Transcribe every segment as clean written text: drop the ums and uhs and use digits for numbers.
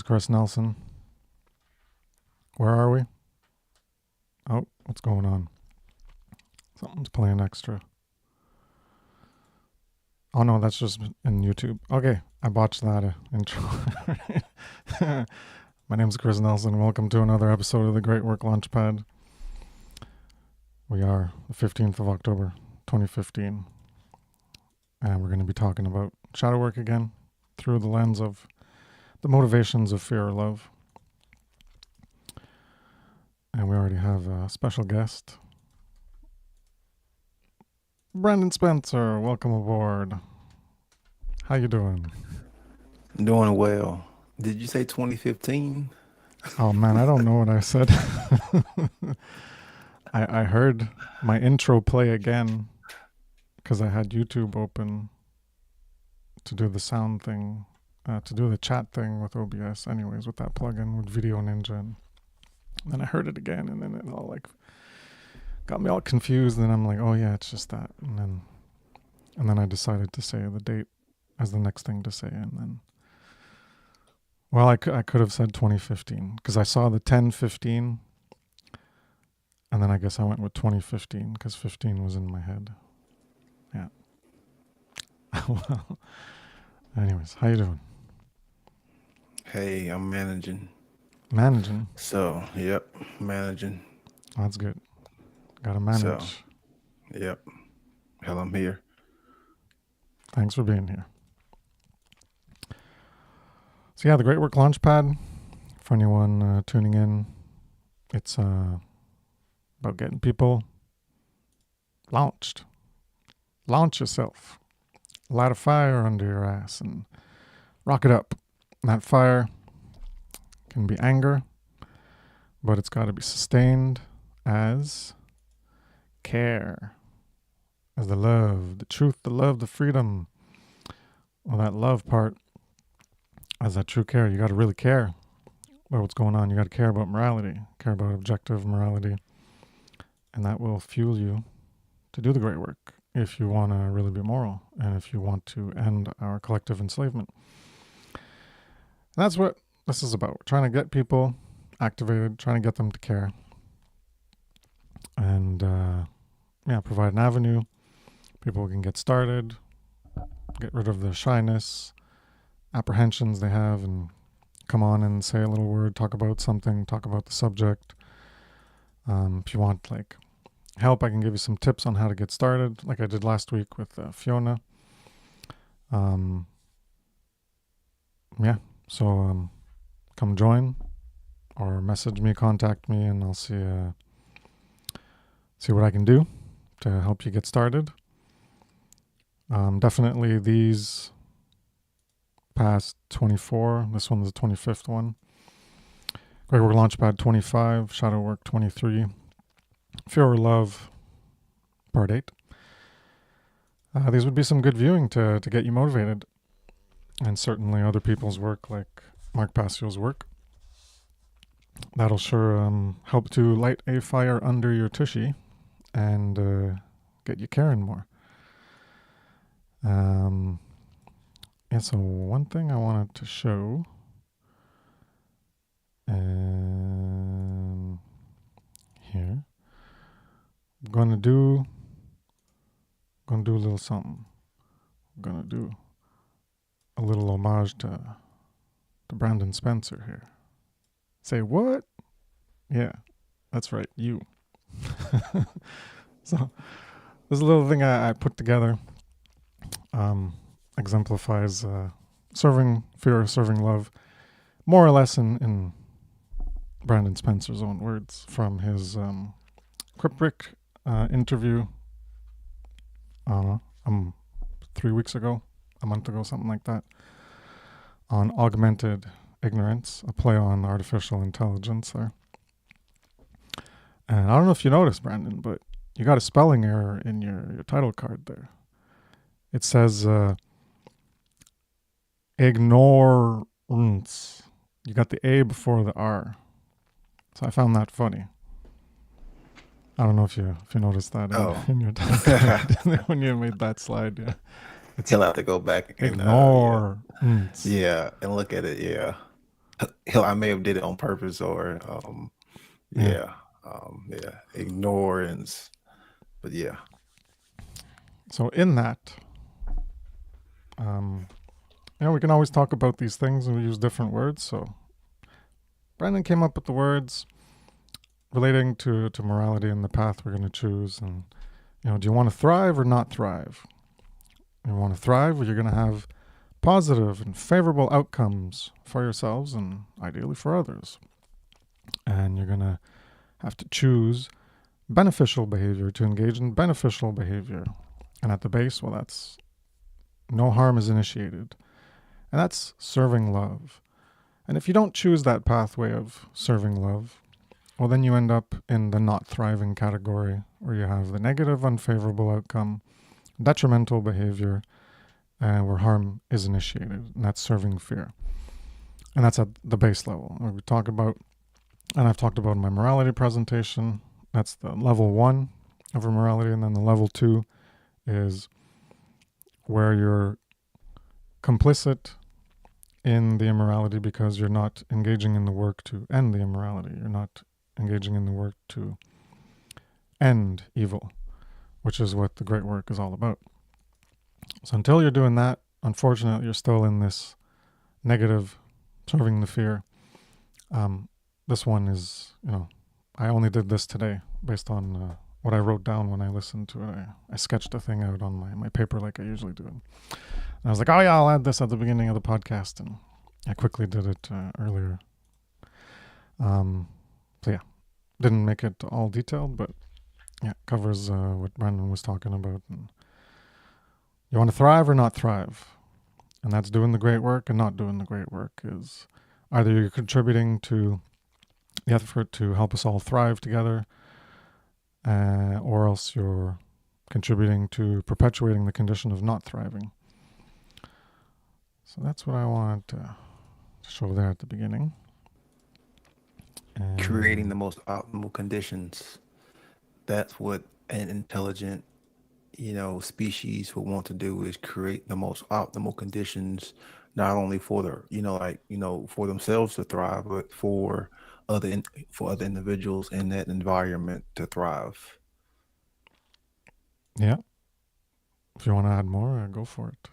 Chris Nelson. Where are we? Oh, what's going on? Something's playing extra. Oh no, that's just in YouTube. Okay, I botched that intro. My name's Chris Nelson. Welcome to another episode of the Great Work Launchpad. We are the 15th of October, 2015. And we're going to be talking about shadow work again through the lens of the motivations of fear or love. And we already have a special guest. Brandon Spencer, welcome aboard. How you doing? Doing well. Did you say 2015? Oh man, I don't know what I said. I heard my intro play again because I had YouTube open to do the sound thing, to do the chat thing with OBS anyways, with that plugin with Video Ninja. And then I heard it again and then it all like got me all confused. And I'm like, oh yeah, it's just that. And then I decided to say the date as the next thing to say. And then, well, I could have said 2015 because I saw the 1015. And then I guess I went with 2015 because 15 was in my head. Yeah. Well, anyways, how you doing? Hey, I'm managing. Managing? So, yep, managing. That's good. Gotta manage. So, yep. Hell, I'm here. Thanks for being here. So yeah, the Great Work Launchpad, for anyone tuning in, it's about getting people launched. Launch yourself. Light a fire under your ass and rock it up. And that fire can be anger, but it's got to be sustained as care, as the love, the truth, the love, the freedom. Well, that love part, as that true care, you got to really care about what's going on. You got to care about morality, care about objective morality, and that will fuel you to do the great work if you want to really be moral and if you want to end our collective enslavement. And that's what this is about. We're trying to get people activated, trying to get them to care, and provide an avenue. People can get started, get rid of the shyness, apprehensions they have, and come on and say a little word, talk about something, talk about the subject. If you want like help, I can give you some tips on how to get started, like I did last week with Fiona. So come join or message me, contact me, and I'll see what I can do to help you get started. Definitely these past 24, this one's the 25th one. Great Work Launchpad 25, Shadow Work 23, Fear or Love Part 8. These would be some good viewing to get you motivated, and certainly other people's work like Mark Passio's work. That'll sure help to light a fire under your tushy and get you caring more. So one thing I wanted to show here, I'm gonna do a little something. I'm gonna do a little homage to Brandon Spencer here. Say what? Yeah, that's right, you. So this little thing I put together exemplifies serving fear, serving love, more or less in Brandon Spencer's own words from his cryptic interview 3 weeks ago, a month ago, something like that, on augmented ignorance, a play on artificial intelligence there. And I don't know if you noticed, Brandon, but you got a spelling error in your title card there. It says ignorance. You got the A before the R. So I found that funny. I don't know if you noticed that in your title card when you made that slide. Yeah, He'll have to go back and ignorance. yeah, and look at it. Yeah. I may have did it on purpose or Yeah. yeah, ignorance. But yeah, So in that, we can always talk about these things and we use different words. So Brandon came up with the words relating to morality and the path we're going to choose. And, do you want to thrive or not thrive? You want to thrive, or you're going to have positive and favorable outcomes for yourselves and ideally for others. And you're going to have to choose beneficial behavior, to engage in beneficial behavior. And at the base, well, that's no harm is initiated. And that's serving love. And if you don't choose that pathway of serving love, well, then you end up in the not thriving category, where you have the negative, unfavorable outcome, detrimental behavior, and where harm is initiated. And that's serving fear. And that's at the base level. We talk about, and I've talked about in my morality presentation, that's the level 1 of a morality. And then the level 2 is where you're complicit in the immorality because you're not engaging in the work to end the immorality. You're not engaging in the work to end evil, which is what the great work is all about. So until you're doing that, unfortunately, you're still in this negative, serving the fear. This one is, I only did this today based on what I wrote down when I listened to it. I sketched a thing out on my paper like I usually do. And I was like, oh yeah, I'll add this at the beginning of the podcast. And I quickly did it earlier. So yeah, didn't make it all detailed, but yeah, it covers what Brandon was talking about. And you want to thrive or not thrive? And that's doing the great work and not doing the great work. Is either you're contributing to the effort to help us all thrive together, or else you're contributing to perpetuating the condition of not thriving. So that's what I wanted to show there at the beginning. creating the most optimal conditions. That's what an intelligent, species would want to do is create the most optimal conditions, not only for the, for themselves to thrive, but for for other individuals in that environment to thrive. Yeah. If you want to add more, go for it.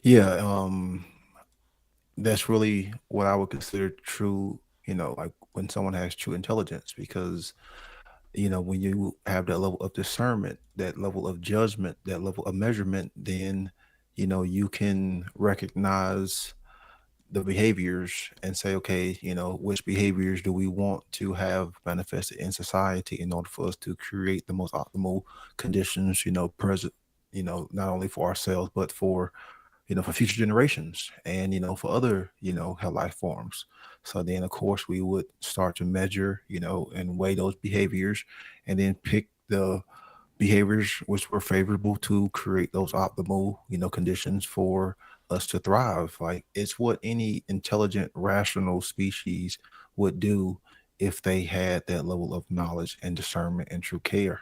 Yeah, that's really what I would consider true, like when someone has true intelligence, because when you have that level of discernment, that level of judgment, that level of measurement, then you can recognize the behaviors and say, okay, which behaviors do we want to have manifested in society in order for us to create the most optimal conditions, present, not only for ourselves, but for future generations and, for other, life forms. So then, of course, we would start to measure, and weigh those behaviors and then pick the behaviors which were favorable to create those optimal, conditions for us to thrive. Like it's what any intelligent, rational species would do if they had that level of knowledge and discernment and true care.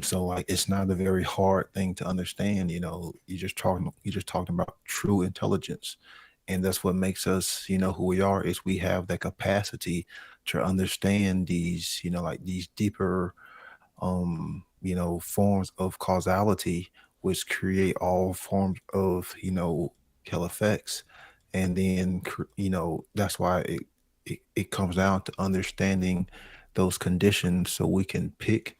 So like it's not a very hard thing to understand. You just talking about true intelligence, and that's what makes us, who we are. Is we have that capacity to understand these, like these deeper forms of causality, which create all forms of, kill effects. And then, that's why it comes down to understanding those conditions so we can pick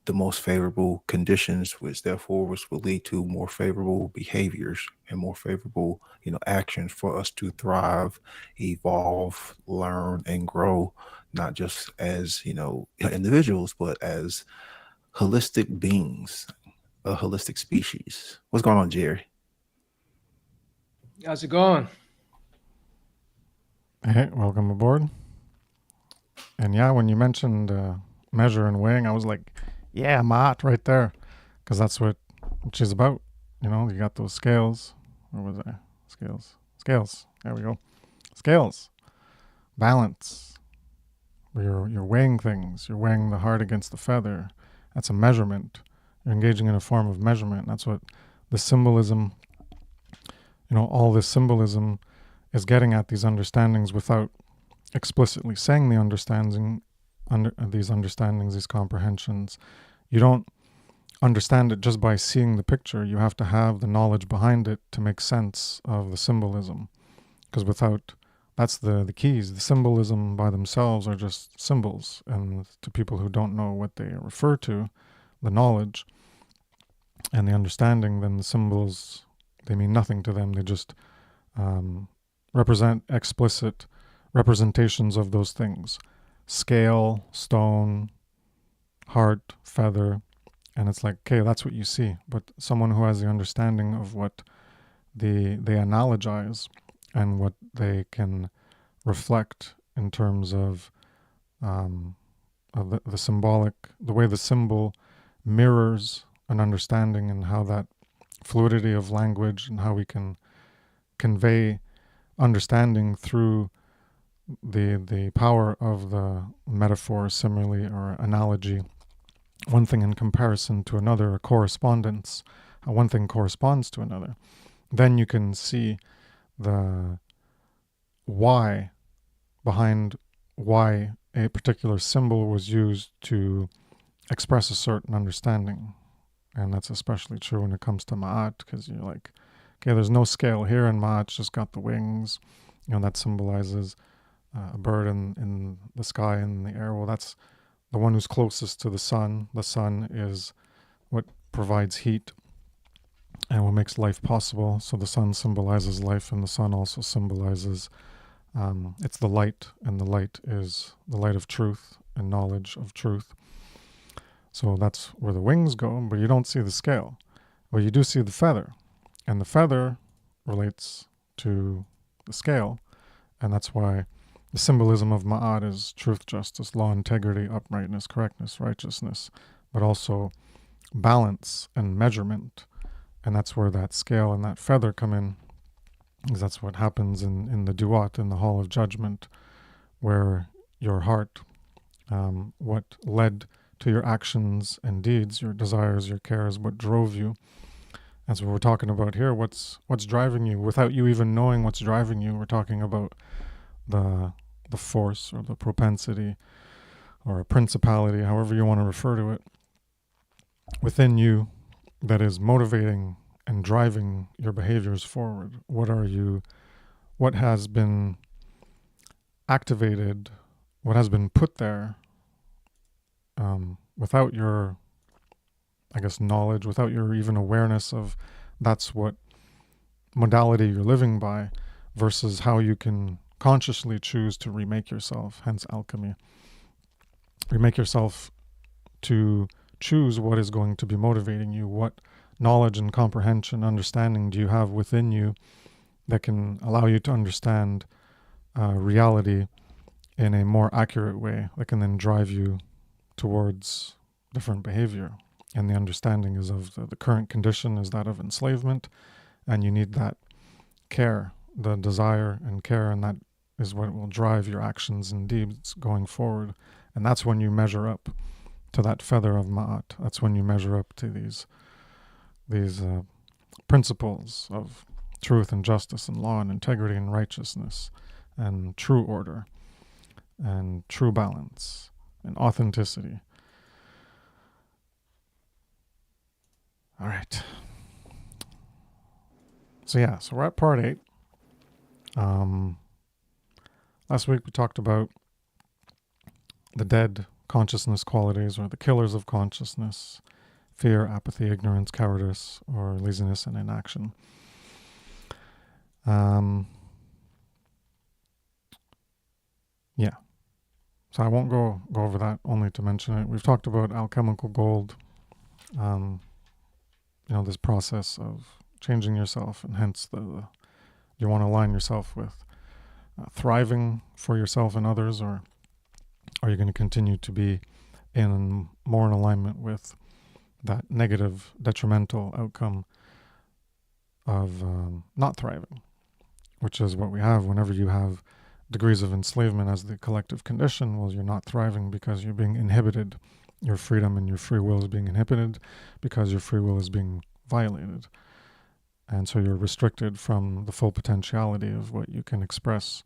the most favorable conditions, which will lead to more favorable behaviors and more favorable, actions for us to thrive, evolve, learn, and grow, not just as, individuals, but as holistic beings, a holistic species. What's going on, Jerry? How's it going? Hey, welcome aboard. And yeah, when you mentioned measure and weighing, I was like, yeah, Matt, right there. Because that's what she's about. You got those scales. What was that? Scales. Scales. There we go. Scales. Balance. Where you're weighing things. You're weighing the heart against the feather. That's a measurement. You're engaging in a form of measurement. That's what the symbolism, all this symbolism is getting at these understandings without explicitly saying the these understandings, these comprehensions. You don't understand it just by seeing the picture. You have to have the knowledge behind it to make sense of the symbolism. Because without, that's the keys. The symbolism by themselves are just symbols. And to people who don't know what they refer to, the knowledge and the understanding, then the symbols, they mean nothing to them. They just represent explicit representations of those things. Scale, stone, heart, feather. And it's like, okay, that's what you see. But someone who has the understanding of what they analogize and what they can reflect in terms of the symbolic, the way the symbol mirrors an understanding, and how that fluidity of language and how we can convey understanding through the power of the metaphor, simile, or analogy. One thing in comparison to another, a correspondence, how one thing corresponds to another. Then you can see the why behind why a particular symbol was used to express a certain understanding. And that's especially true when it comes to Ma'at, because you're like, okay, there's no scale here, and Ma'at's just got the wings. That symbolizes a bird in the sky and the air. Well, that's the one who's closest to the sun. The sun is what provides heat and what makes life possible. So the sun symbolizes life, and the sun also symbolizes, it's the light, and the light is the light of truth and knowledge of truth. So that's where the wings go, but you don't see the scale. Well, you do see the feather, and the feather relates to the scale, and that's why the symbolism of Ma'at is truth, justice, law, integrity, uprightness, correctness, righteousness, but also balance and measurement. And that's where that scale and that feather come in, because that's what happens in the duat, in the hall of judgment, where your heart, what led to your actions and deeds, your desires, your cares, what drove you. That's what we're talking about here. What's driving you without you even knowing what's driving you. We're talking about the force or the propensity or a principality, however you want to refer to it, within you that is motivating and driving your behaviors forward. What has been activated, what has been put there without your, knowledge, without your even awareness of that's what modality you're living by, versus how you can consciously choose to remake yourself, hence alchemy. Remake yourself to choose what is going to be motivating you, what knowledge and comprehension, understanding do you have within you that can allow you to understand reality in a more accurate way, that can then drive you towards different behavior. And the understanding is of the current condition is that of enslavement, and you need that care, the desire and care, and that is what will drive your actions and deeds going forward. And that's when you measure up to that feather of Ma'at. That's when you measure up to these principles of truth and justice and law and integrity and righteousness and true order and true balance and authenticity. All right. So we're at part 8. Last week we talked about the dead consciousness qualities, or the killers of consciousness: fear, apathy, ignorance, cowardice, or laziness and inaction. So I won't go over that, only to mention it. We've talked about alchemical gold, this process of changing yourself, and hence you want to align yourself with thriving for yourself and others, or are you going to continue to be more in alignment with that negative, detrimental outcome of not thriving, which is what we have whenever you have degrees of enslavement as the collective condition. Well, you're not thriving because you're being inhibited. Your freedom and your free will is being inhibited because your free will is being violated. And so you're restricted from the full potentiality of what you can express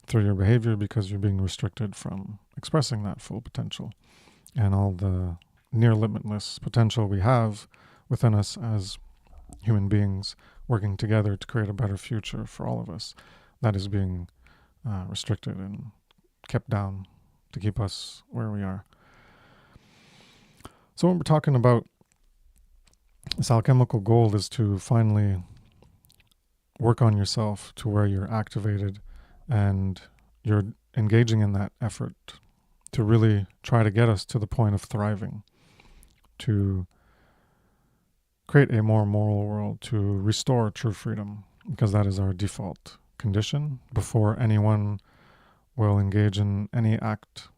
through your behavior because you're being restricted from expressing that full potential and all the near limitless potential we have within us as human beings working together to create a better future for all of us. That is being restricted and kept down to keep us where we are. So when we're talking about this alchemical goal is to finally work on yourself to where you're activated and you're engaging in that effort to really try to get us to the point of thriving, to create a more moral world, to restore true freedom, because that is our default condition before anyone will engage in any act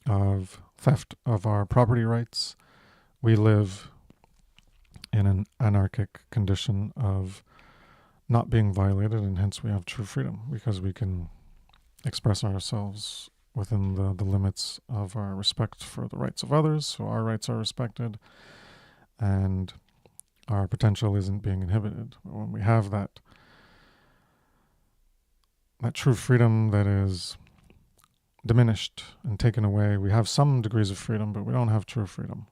of theft of our property rights. We live in an anarchic condition of not being violated, and hence we have true freedom because we can express ourselves within the limits of our respect for the rights of others, so our rights are respected and our potential isn't being inhibited. When we have that true freedom that is diminished and taken away, we have some degrees of freedom, but we don't have true freedom.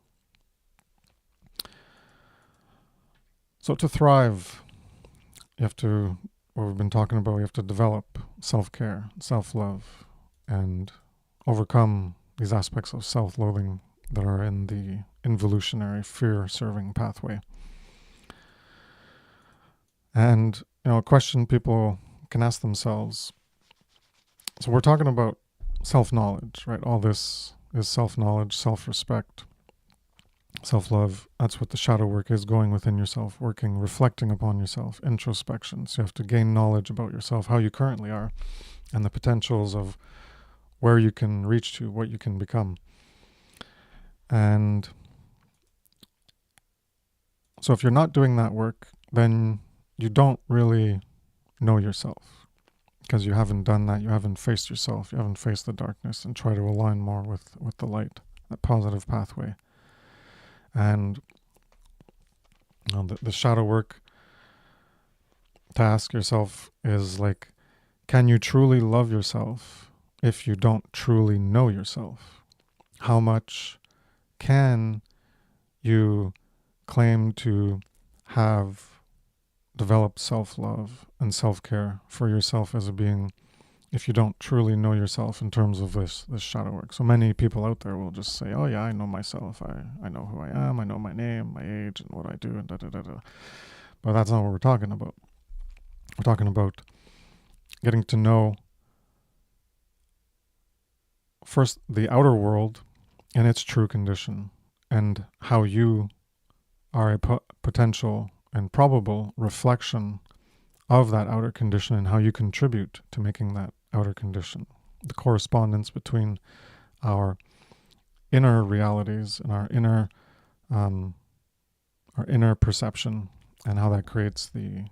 So to thrive, you have to, what we've been talking about, we have to develop self-care, self-love, and overcome these aspects of self-loathing that are in the involutionary fear-serving pathway. And, a question people can ask themselves, so we're talking about self-knowledge, right? All this is self-knowledge, self-respect, self-love. That's what the shadow work is, going within yourself, working, reflecting upon yourself, introspection. So you have to gain knowledge about yourself, how you currently are, and the potentials of where you can reach to, what you can become. And so if you're not doing that work, then you don't really know yourself because you haven't done that. You haven't faced yourself. You haven't faced the darkness and try to align more with the light, that positive pathway. And the shadow work to ask yourself is like, can you truly love yourself if you don't truly know yourself? How much can you claim to have developed self-love and self-care for yourself as a being if you don't truly know yourself in terms of this shadow work? So many people out there will just say, oh yeah, I know myself. I know who I am. I know my name, my age, and what I do, and da-da-da-da. But that's not what we're talking about. We're talking about getting to know first the outer world in its true condition and how you are a potential and probable reflection of that outer condition and how you contribute to making that outer condition. The correspondence between our inner realities and our inner perception and how that creates the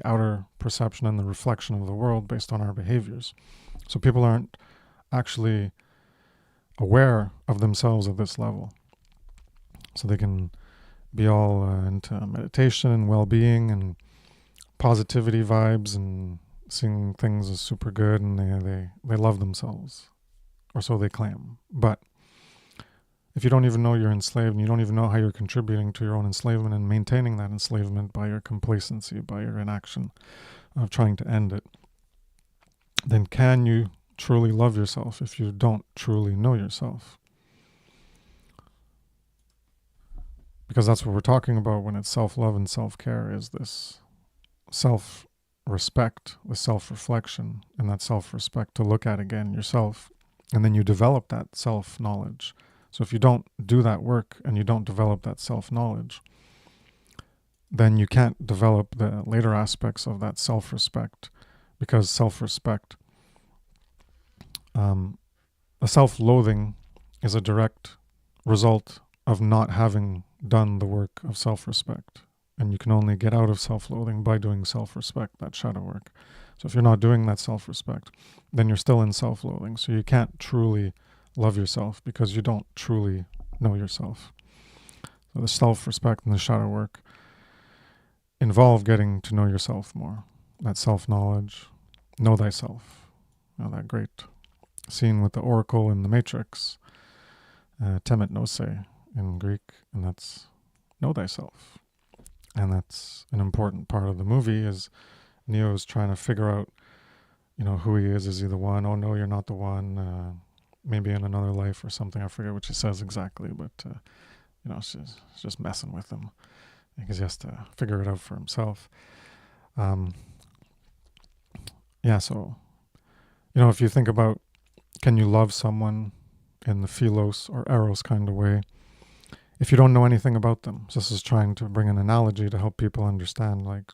outer perception and the reflection of the world based on our behaviors. So people aren't actually aware of themselves at this level. So they can be all into meditation and well-being and positivity vibes and seeing things as super good, and they love themselves, or so they claim. But if you don't even know you're enslaved and you don't even know how you're contributing to your own enslavement and maintaining that enslavement by your complacency, by your inaction of trying to end it, then can you truly love yourself if you don't truly know yourself? Because that's what we're talking about when it's self-love and self-care, is this self-respect, the self-reflection, and that self-respect to look at again yourself. And then you develop that self-knowledge. So if you don't do that work and you don't develop that self-knowledge, then you can't develop the later aspects of that self-respect, because self-respect, a self-loathing is a direct result of not having done the work of self-respect. And you can only get out of self-loathing by doing self-respect, that shadow work. So if you're not doing that self-respect, then you're still in self-loathing. So you can't truly love yourself because you don't truly know yourself. So the self-respect and the shadow work involve getting to know yourself more. That self knowledge, know thyself. That great scene with the oracle in the Matrix, temet nose in Greek, and that's know thyself. And that's an important part of the movie. Is Neo is trying to figure out, who he is. Is he the one? Oh no, you're not the one. Maybe in another life or something. I forget what she says exactly, but she's just messing with him because he has to figure it out for himself. Um, yeah, so if you think about, can you love someone in the philos or eros kind of way if you don't know anything about them? So this is trying to bring an analogy to help people understand, like,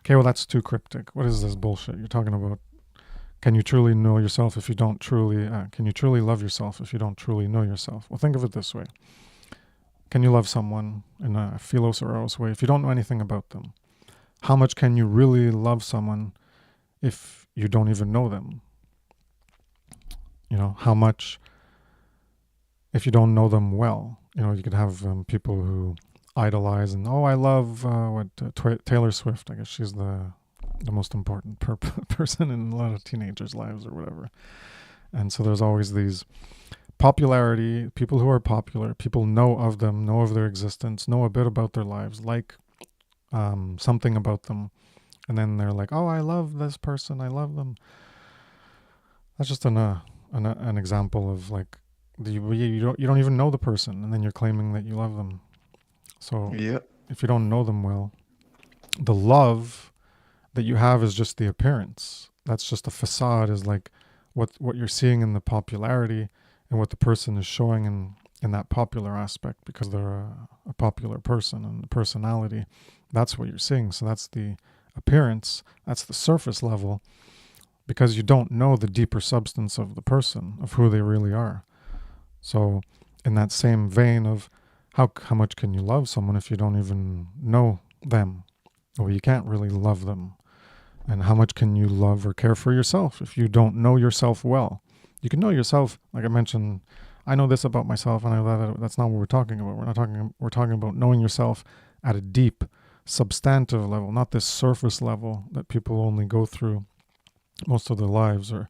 okay, well, that's too cryptic. What is this bullshit you're talking about? Can you truly know yourself if you don't truly, can you truly love yourself if you don't truly know yourself? Well, think of it this way. Can you love someone in a philos or eros way if you don't know anything about them? How much can you really love someone if you don't even know them? How much if you don't know them well? You could have people who idolize and, I love Taylor Swift. I guess she's the most important person in a lot of teenagers' lives or whatever. And so there's always these popularity, people who are popular, people know of them, know of their existence, know a bit about their lives, like something about them. And then they're like, I love this person, I love them. That's just an example of, like, you don't even know the person, and then you're claiming that you love them. So Yeah. if you don't know them well, the love that you have is just the appearance. That's just a facade, is like what you're seeing in the popularity and what the person is showing in that popular aspect, because they're a popular person and the personality. That's what you're seeing. So that's the appearance. That's the surface level, because you don't know the deeper substance of the person, of who they really are. So in that same vein of how much can you love someone if you don't even know them? Well, you can't really love them. And how much can you love or care for yourself if you don't know yourself well? You can know yourself, like I mentioned, I know this about myself, and I know that's not what we're talking about. We're talking about knowing yourself at a deep, substantive level, not this surface level that people only go through most of their lives, or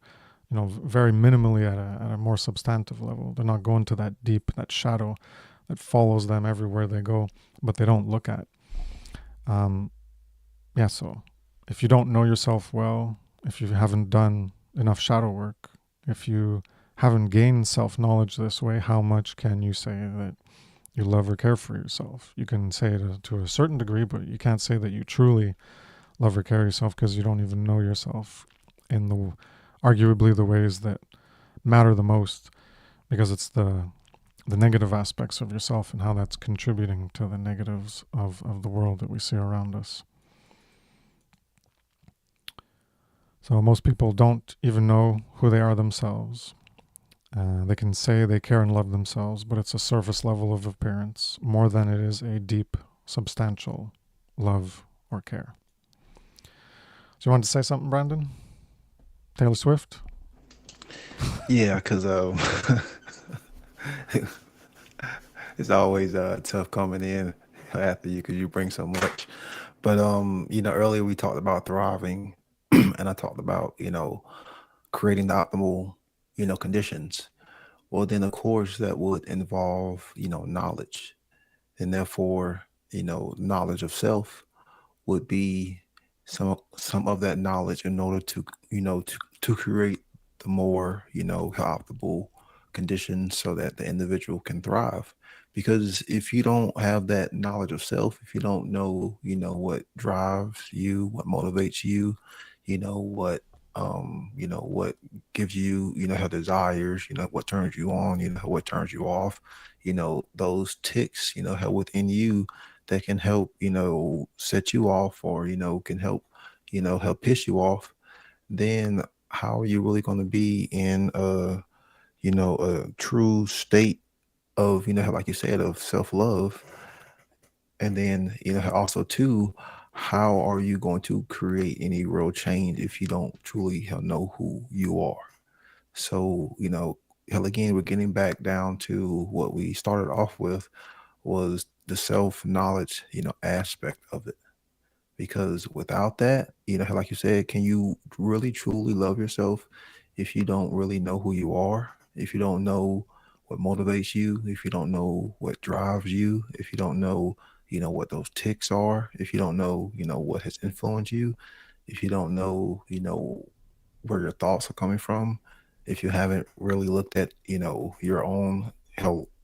very minimally at a more substantive level. They're not going to that deep, that shadow that follows them everywhere they go, but they don't look at. So if you don't know yourself well, if you haven't done enough shadow work, if you haven't gained self-knowledge this way, how much can you say that you love or care for yourself? You can say it to a certain degree, but you can't say that you truly love or care yourself, because you don't even know yourself in the arguably the ways that matter the most, because it's the negative aspects of yourself and how that's contributing to the negatives of the world that we see around us. So most people don't even know who they are themselves. They can say they care and love themselves, but it's a surface level of appearance more than it is a deep, substantial love or care. So you wanted to say something, Brandon? Taylor Swift? Yeah, because it's always tough coming in after you, because you bring so much. But earlier we talked about thriving, and I talked about creating the optimal conditions. Well, then of course that would involve knowledge, and therefore knowledge of self would be some of that knowledge in order to to create the more optimal conditions so that the individual can thrive. Because if you don't have that knowledge of self, if you don't know what drives you, what motivates you, what gives you her desires, what turns you on, what turns you off, those ticks have within you that can help set you off, or can help help piss you off, then how are you really going to be in a true state of like you said, of self-love? And then also too, how are you going to create any real change if you don't truly know who you are? So hell, again, we're getting back down to what we started off with, was the self knowledge aspect of it. because without that, like you said, can you really truly love yourself if you don't really know who you are, if you don't know what motivates you, if you don't know what drives you, if you don't know, what those ticks are, if you don't know, what has influenced you, if you don't know, where your thoughts are coming from, if you haven't really looked at, your own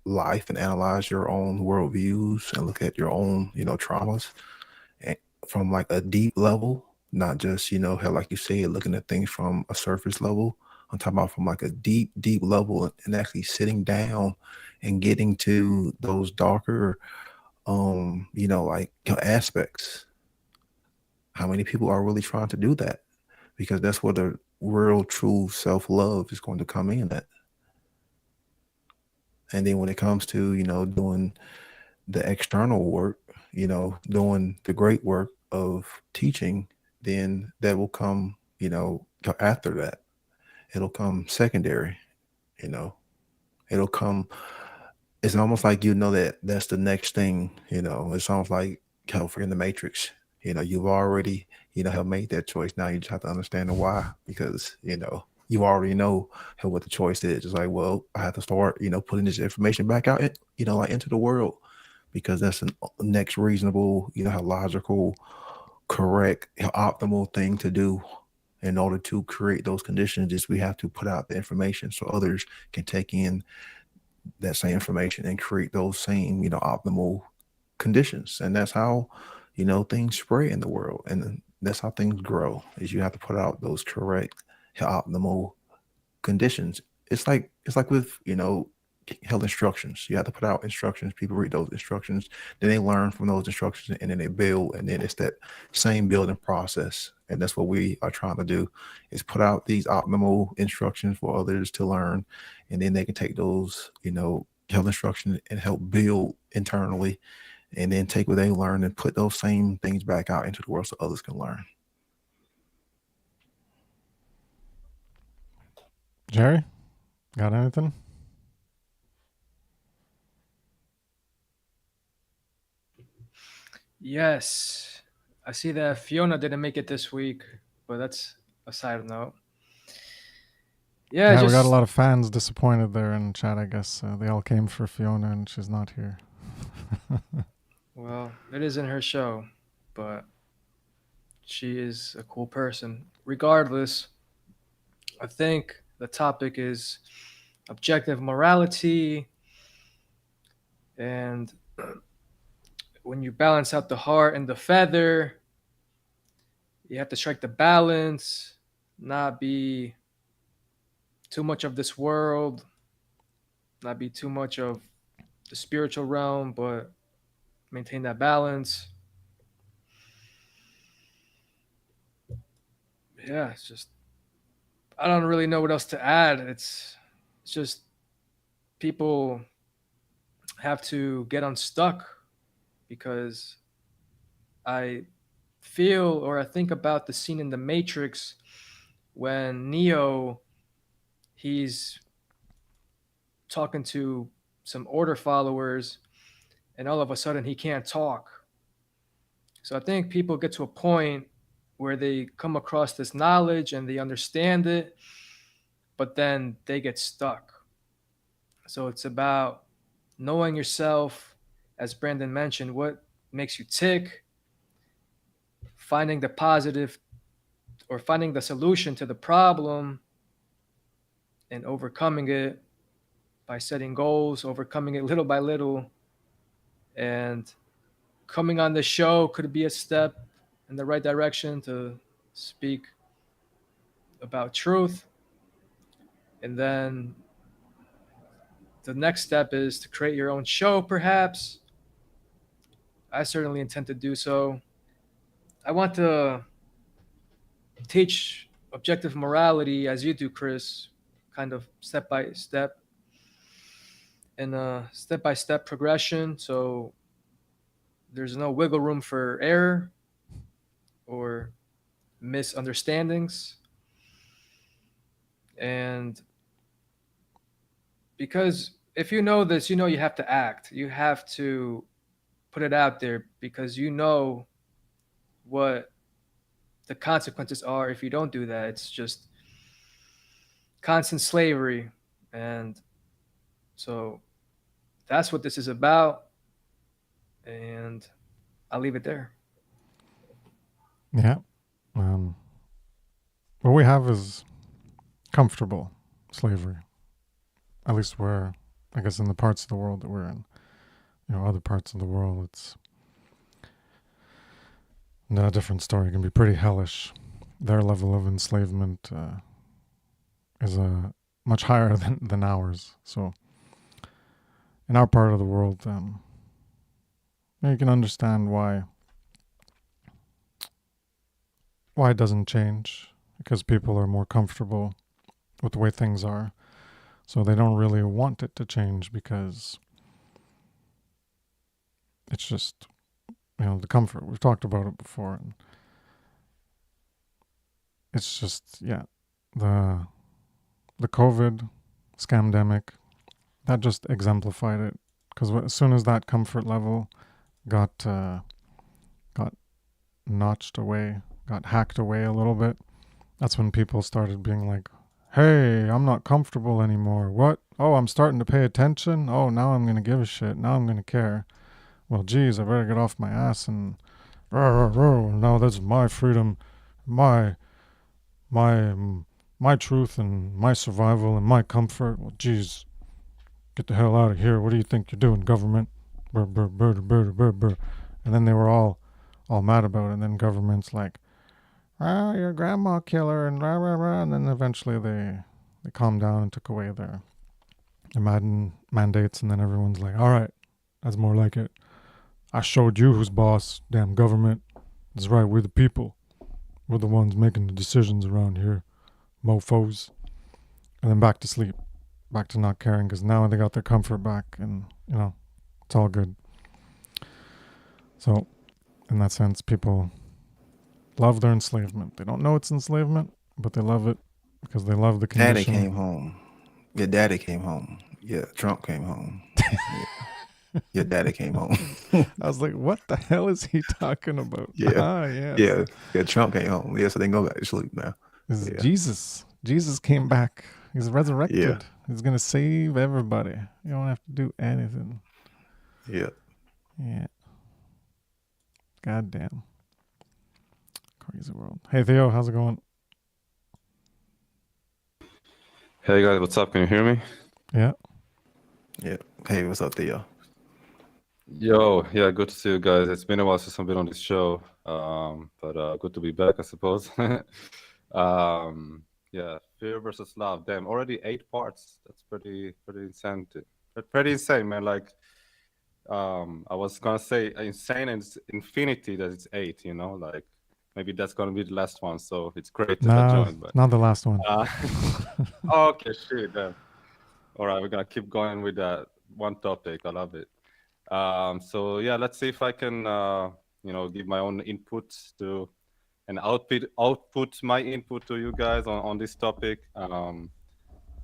life and analyze your own worldviews and look at your own, traumas and from like a deep level, not just, how like you said, looking at things from a surface level. I'm talking about from like a deep, deep level and actually sitting down and getting to those darker aspects. How many people are really trying to do that? Because that's where the real true self-love is going to come in at. And then when it comes to, doing the external work, doing the great work of teaching, then that will come, after that. It'll come secondary, you know. It'll come, it's almost like that that's the next thing, It's almost like how in the Matrix. You've already, have made that choice. Now you just have to understand the why, because, you already know what the choice is. It's like, well, I have to start, putting this information back out, like into the world, because that's the next reasonable, how logical, correct, how optimal thing to do. In order to create those conditions, is we have to put out the information so others can take in that same information and create those same, optimal conditions. And that's how, things spread in the world. And that's how things grow, is you have to put out those correct, optimal conditions. It's like with, health instructions. You have to put out instructions. People read those instructions, then they learn from those instructions, and then they build. And then it's that same building process. And that's what we are trying to do, is put out these optimal instructions for others to learn, and then they can take those, health instructions and help build internally, and then take what they learn and put those same things back out into the world so others can learn. Jerry, got anything? Yes. I see that Fiona didn't make it this week, but that's a side note. Yeah, Yeah, we got a just lot of fans disappointed there in chat, I guess. They all came for Fiona and she's not here. well, it isn't her show, but she is a cool person. Regardless, I think the topic is objective morality, and when you balance out the heart and the feather, you have to strike the balance, not be too much of this world, not be too much of the spiritual realm, but maintain that balance. Yeah, it's just I don't really know what else to add. It's just people have to get unstuck because I feel or I think about the scene in the Matrix when Neo he's talking to some order followers and all of a sudden he can't talk. So I think people get to a point where they come across this knowledge and they understand it, but then they get stuck. So it's about knowing yourself, as Brandon mentioned, what makes you tick, finding the positive or finding the solution to the problem and overcoming it by setting goals, overcoming it little by little. And coming on the show could be a step in the right direction to speak about truth. And then the next step is to create your own show, perhaps. I certainly intend to do so. I want to teach objective morality as you do, Chris, kind of step by step in a step by step progression. So there's no wiggle room for error or misunderstandings. And because if you know this, you know you have to act. You have to put it out there because you know what the consequences are if you don't do that. It's just constant slavery. And so that's what this is about. And I'll leave it there. Yeah. What we have is comfortable slavery. At least where, I guess, in the parts of the world that we're in. Other parts of the world, it's a different story. It can be pretty hellish. Their level of enslavement is much higher than ours. So, in our part of the world, you can understand why it doesn't change, because people are more comfortable with the way things are. So they don't really want it to change because it's just, the comfort. We've talked about it before. And it's just, the COVID scamdemic, that just exemplified it. Because as soon as that comfort level got notched away, got hacked away a little bit, that's when people started being like, hey, I'm not comfortable anymore. What? Oh, I'm starting to pay attention? Oh, now I'm going to give a shit. Now I'm going to care. Well, geez, I better get off my ass and now that's my freedom, my truth and my survival and my comfort. Well, geez, get the hell out of here. What do you think you're doing, government? Brr, brr, brr, brr, brr, brr. And then they were all mad about it. And then government's like, you're a grandma killer, and rah, rah, rah. And then eventually they calmed down and took away their mandates. And then everyone's like, all right, that's more like it. I showed you who's boss, damn government. That's right, we're the people. We're the ones making the decisions around here. Mofos. And then back to sleep. Back to not caring, because now they got their comfort back, and, it's all good. So, in that sense, people love their enslavement. They don't know it's enslavement, but they love it because they love the condition. Daddy came home. Your daddy came home. Yeah, Trump came home. Your daddy came home. I was like, what the hell is he talking about? Yeah. Yes. Yeah, Trump came home. Yeah, so they can go back to sleep now. This is Jesus. Jesus came back. He's resurrected. Yeah. He's going to save everybody. You don't have to do anything. Yeah. Yeah. Goddamn. Crazy world. Hey, Theo, how's it going? Hey guys, what's up? Can you hear me? Yeah. Yeah. Hey, what's up, Theo? Yo, yeah, good to see you guys. It's been a while since I've been on this show, but good to be back, I suppose. Yeah, fear versus love. Damn, already 8 parts. That's pretty insane. Pretty insane, man. Like, I was gonna say insane and infinity that it's 8. Like maybe that's gonna be the last one. So it's great that I joined. But not the last one. Okay, shit. Then. All right, we're gonna keep going with that one topic. I love it. So yeah, let's see if I can, give my own input to and output my input to you guys on this topic.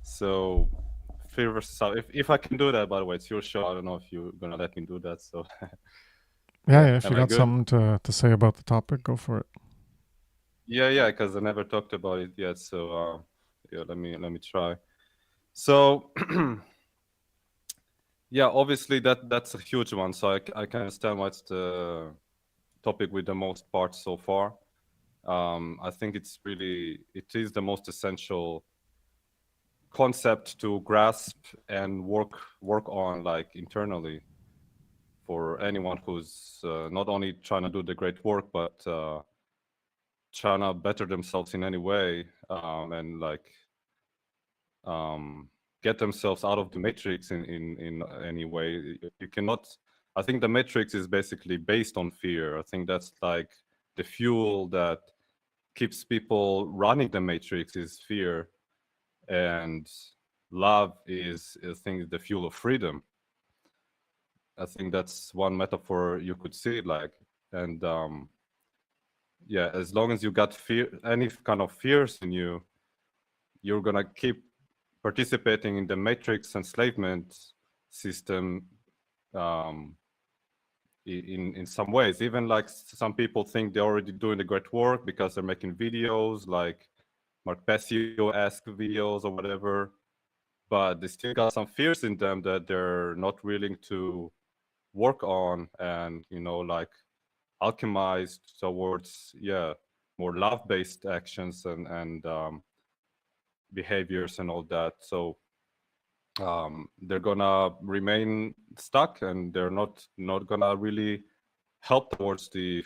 So fear versus love. If I can do that, by the way, it's your show. I don't know if you're gonna let me do that. So yeah. If am you I got good? something to say about the topic, go for it. Yeah, because I never talked about it yet. So yeah, let me try. So. Yeah, obviously that's a huge one. So I can understand why it's the topic with the most parts so far. I think it is the most essential concept to grasp and work on, like, internally, for anyone who's not only trying to do the great work, but trying to better themselves in any way, and like get themselves out of the matrix in any way. You cannot. I think the matrix is basically based on fear. I think that's like the fuel that keeps people running the matrix is fear, and love is, I think, the fuel of freedom. I think that's one metaphor you could see it like. And yeah, as long as you got fear, any kind of fears in you, you're gonna keep participating in the matrix enslavement system, in some ways. Even like some people think they're already doing the great work because they're making videos like Mark Passio-esque videos or whatever, but they still got some fears in them that they're not willing to work on and, like alchemize towards, more love-based actions and behaviors and all that. So they're gonna remain stuck, and they're not gonna really help towards the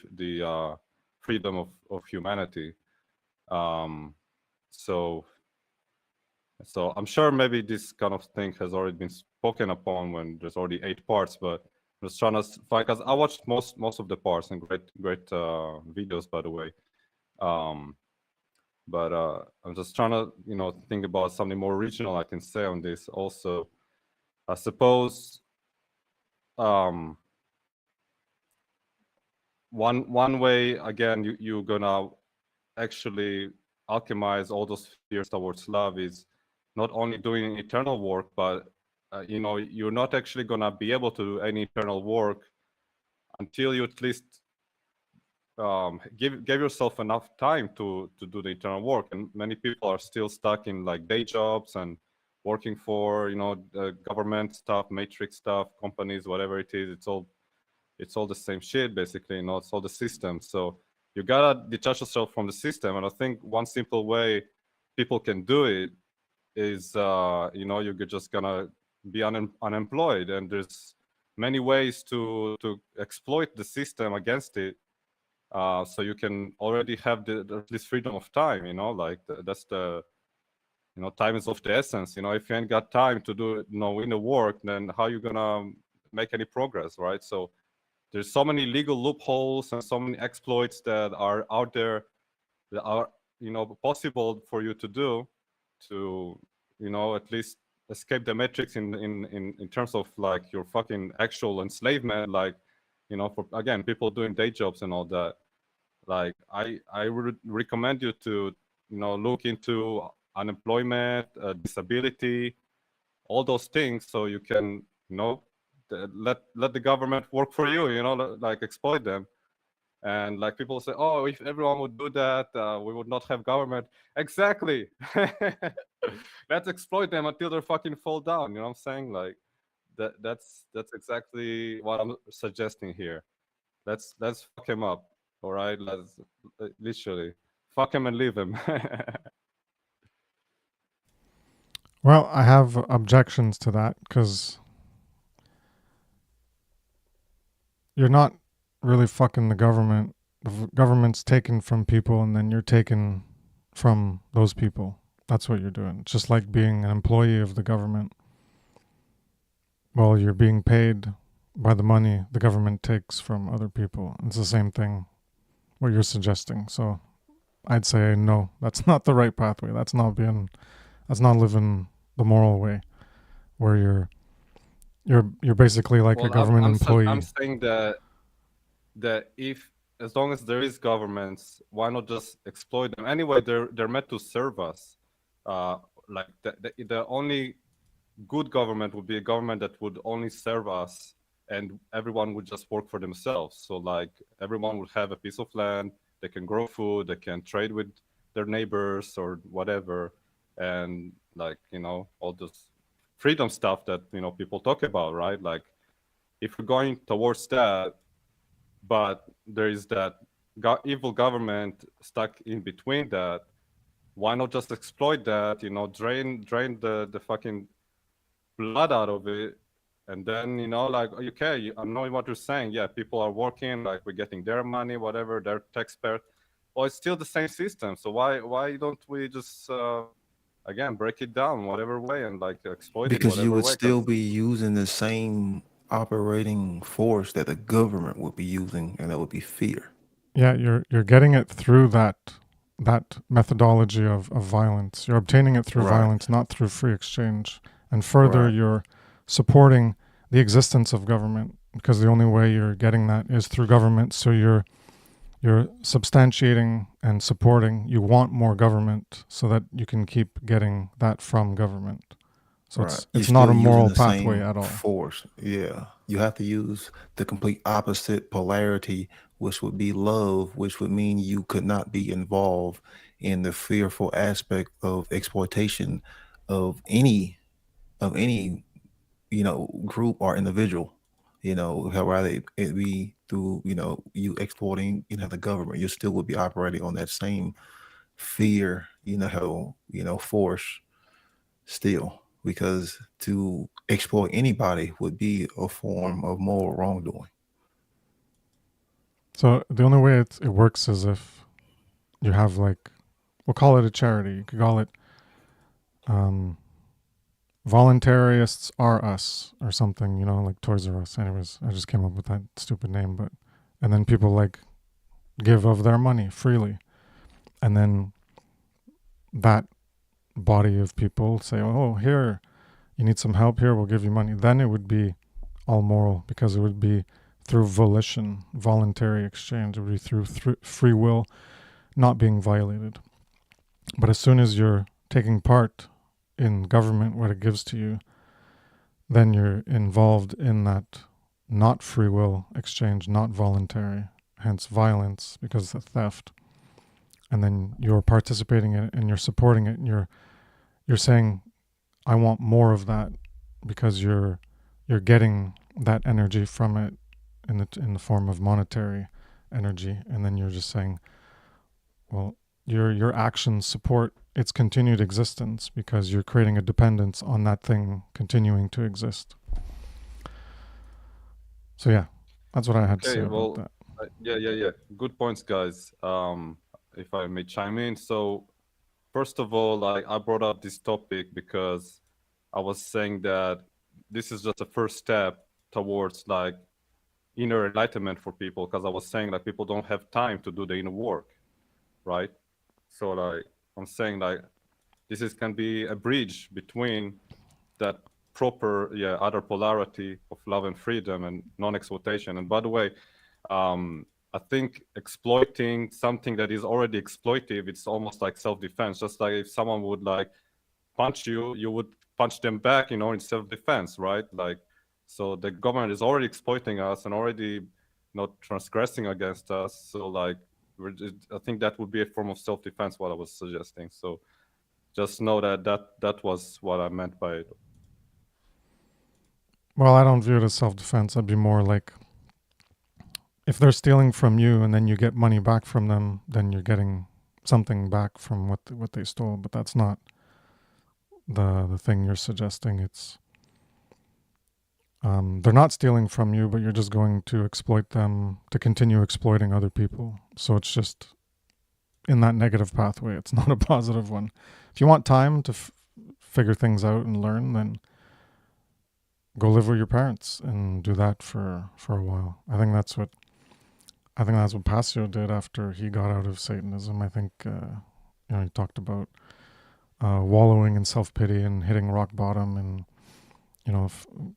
freedom of humanity. So I'm sure maybe this kind of thing has already been spoken upon when there's already 8 parts, but I'm just trying to find, because I watched most of the parts, and great videos, by the way. But I'm just trying to think about something more original I can say on this also. I suppose one way, again, you're gonna actually alchemize all those fears towards love is not only doing eternal work, but you're not actually gonna be able to do any eternal work until you at least give yourself enough time to do the eternal work. And many people are still stuck in like day jobs and working for government stuff, matrix stuff, companies, whatever it is. It's all the same shit, basically. It's all the system. So you gotta detach yourself from the system. And I think one simple way people can do it is you're just gonna be unemployed, and there's many ways to exploit the system against it. So you can already have this freedom of time, like that's the, time is of the essence. If you ain't got time to do inner work, then how you gonna make any progress, right? So there's so many legal loopholes and so many exploits that are out there that are, possible for you to do to, at least escape the metrics in terms of like your fucking actual enslavement, like, for, again, people doing day jobs and all that. Like I would recommend you to look into unemployment, disability, all those things, so you can let the government work for you, like exploit them. And like people say, oh, if everyone would do that, we would not have government. Exactly. Let's exploit them until they fucking fall down. You know what I'm saying? Like that's exactly what I'm suggesting here. Let's fuck him up. All right, let's literally fuck him and leave him. Well, I have objections to that because you're not really fucking the government. The government's taken from people, and then you're taken from those people. That's what you're doing. It's just like being an employee of the government. Well, you're being paid by the money the government takes from other people. It's the same thing, what you're suggesting. So I'd say no, that's not the right pathway. That's not living the moral way, where you're basically like a government employee. I'm saying that if, as long as there is governments, why not just exploit them? Anyway, they're meant to serve us. Like the only good government would be a government that would only serve us, and everyone would just work for themselves. So like everyone would have a piece of land, they can grow food, they can trade with their neighbors or whatever, and like all this freedom stuff that people talk about, right? Like if we're going towards that, but there is that evil government stuck in between that, why not just exploit that? Drain the fucking blood out of it, and then like, okay, I know what you're saying. Yeah, people are working, like we're getting their money, whatever, their taxpayer. Well, it's still the same system. So why don't we just again break it down whatever way and like exploit it Because whatever you would way? still be using the same operating force that the government would be using, and that would be fear. Yeah, you're getting it through that methodology of violence. You're obtaining it through Right. violence, not through free exchange. And further, Right. you're supporting the existence of government, because the only way you're getting that is through government. So you're substantiating and supporting. You want more government so that you can keep getting that from government. So Right. it's You're not a still using moral the pathway same at all. force. Yeah. You have to use the complete opposite polarity, which would be love, which would mean you could not be involved in the fearful aspect of exploitation of any group or individual. However it be through, you exploiting, the government, you still would be operating on that same fear, force still, because to exploit anybody would be a form of moral wrongdoing. So the only way it works is if you have, like, we'll call it a charity. You could call it Voluntarists Are Us or something, like Toys R Us. Anyways, I just came up with that stupid name, and then people like give of their money freely. And then that body of people say, oh, here, you need some help, here, we'll give you money. Then it would be all moral, because it would be through volition, voluntary exchange. It would be through free will not being violated. But as soon as you're taking part in government, what it gives to you, then you're involved in that not free will exchange, not voluntary, hence violence, because of theft. And then you're participating in it and you're supporting it, and you're saying, I want more of that, because you're getting that energy from it in the form of monetary energy. And then you're just saying, well, your actions support its continued existence, because you're creating a dependence on that thing continuing to exist. So yeah, that's what I had to say about that. Yeah. Good points, guys. If I may chime in. So first of all, like, I brought up this topic because I was saying that this is just a first step towards, like, inner enlightenment for people, because I was saying, like, people don't have time to do the inner work, right? So, like, I'm saying, like, can be a bridge between that proper other polarity of love and freedom and non-exploitation. And by the way, I think exploiting something that is already exploitive, it's almost like self-defense. Just like if someone would, like, punch you, you would punch them back, in self-defense, right? Like, so the government is already exploiting us and already not transgressing against us. So, like, I think that would be a form of self-defense, what I was suggesting. So just know that was what I meant by it. Well, I don't view it as self-defense. I'd be more like, if they're stealing from you and then you get money back from them, then you're getting something back from what they stole. But that's not the thing you're suggesting. It's they're not stealing from you, but you're just going to exploit them to continue exploiting other people. So it's just in that negative pathway. It's not a positive one. If you want time to figure things out and learn, then go live with your parents and do that for a while. I think that's what Passio did after he got out of Satanism. I think he talked about wallowing in self-pity and hitting rock bottom, and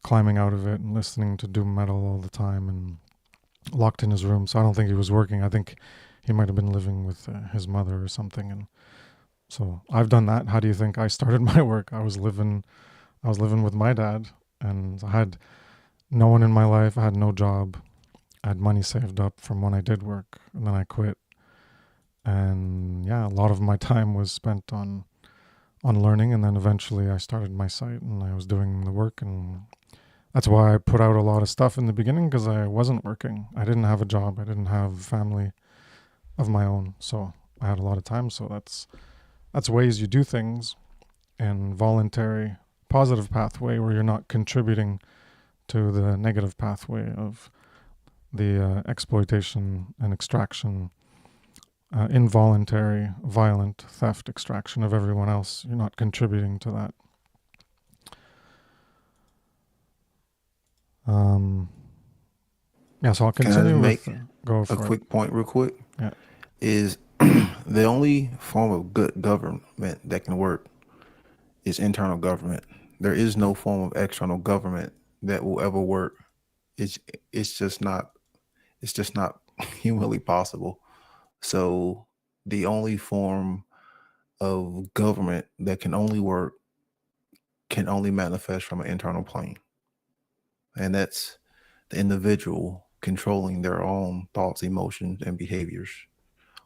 climbing out of it and listening to doom metal all the time and locked in his room. So I don't think he was working. I think he might have been living with his mother or something. And so I've done that. How do you think I started my work? I was living with my dad, and I had no one in my life. I had no job. I had money saved up from when I did work, and then I quit. And yeah, a lot of my time was spent on learning, and then eventually I started my site and I was doing the work, and that's why I put out a lot of stuff in the beginning, because I wasn't working. I didn't have a job. I didn't have family of my own, so I had a lot of time. So that's ways you do things in voluntary positive pathway, where you're not contributing to the negative pathway of the exploitation and extraction, involuntary, violent theft, extraction of everyone else. You're not contributing to that. So I'll continue. Can I make go a for it. quick point real quick? Yeah. Is the only form of good government that can work is internal government. There is no form of external government that will ever work. It's just not humanly possible. So the only form of government that can only work can only manifest from an internal plane. And that's the individual controlling their own thoughts, emotions, and behaviors.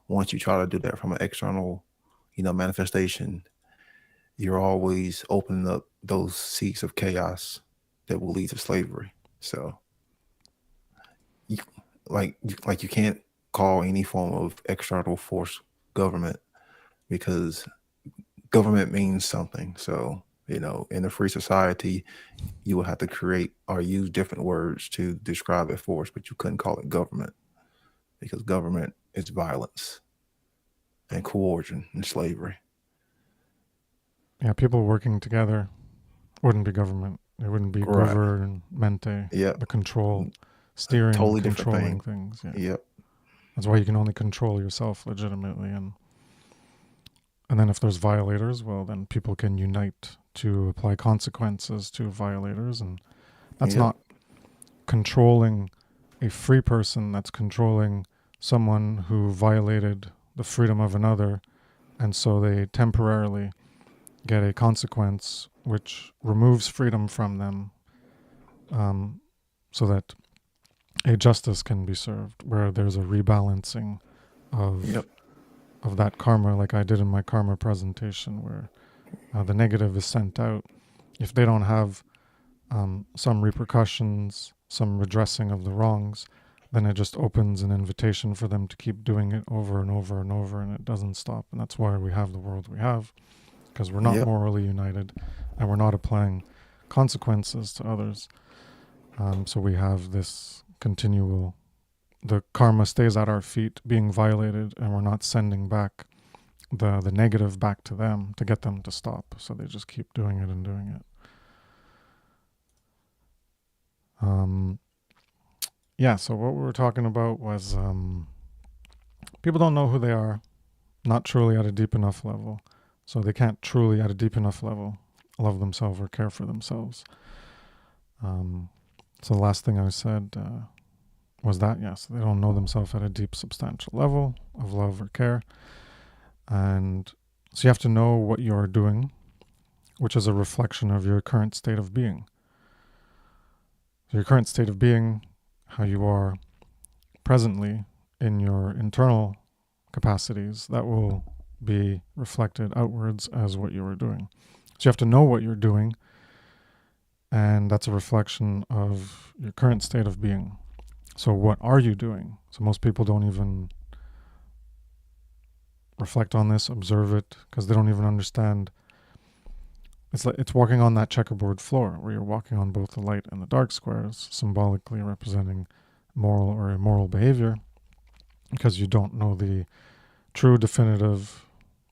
Once you try to do that from an external, manifestation, you're always opening up those seeds of chaos that will lead to slavery. So, you, you can't call any form of external force government, because government means something. So, in a free society, you will have to create or use different words to describe a force, but you couldn't call it government, because government is violence and coercion and slavery. Yeah, people working together wouldn't be government. It wouldn't be Right. governmente. Yep. The control, steering, Totally and different controlling thing. things. Yeah. Yep. That's why you can only control yourself legitimately, and then if there's violators, well, then people can unite to apply consequences to violators, and that's Yep. not controlling a free person. That's controlling someone who violated the freedom of another, and so they temporarily get a consequence which removes freedom from them, so that a justice can be served, where there's a rebalancing of Yep. of that karma, like I did in my karma presentation, where the negative is sent out. If they don't have some repercussions, some redressing of the wrongs, then it just opens an invitation for them to keep doing it over and over and over, and it doesn't stop. And that's why we have the world we have, because we're not Yep. morally united, and we're not applying consequences to others. So we have this continual, the karma stays at our feet being violated, and we're not sending back the negative back to them to get them to stop. So they just keep doing it and doing it. Yeah, so what we were talking about was people don't know who they are, not truly at a deep enough level. So they can't truly, at a deep enough level, love themselves or care for themselves. So the last thing I said was that, yes, they don't know themselves at a deep, substantial level of love or care. And so you have to know what you're doing, which is a reflection of your current state of being. So your current state of being, how you are presently in your internal capacities, that will be reflected outwards as what you are doing. So you have to know what you're doing, and that's a reflection of your current state of being. So what are you doing? So most people don't even reflect on this, observe it, because they don't even understand. It's like it's walking on that checkerboard floor, where you're walking on both the light and the dark squares, symbolically representing moral or immoral behavior, because you don't know the true definitive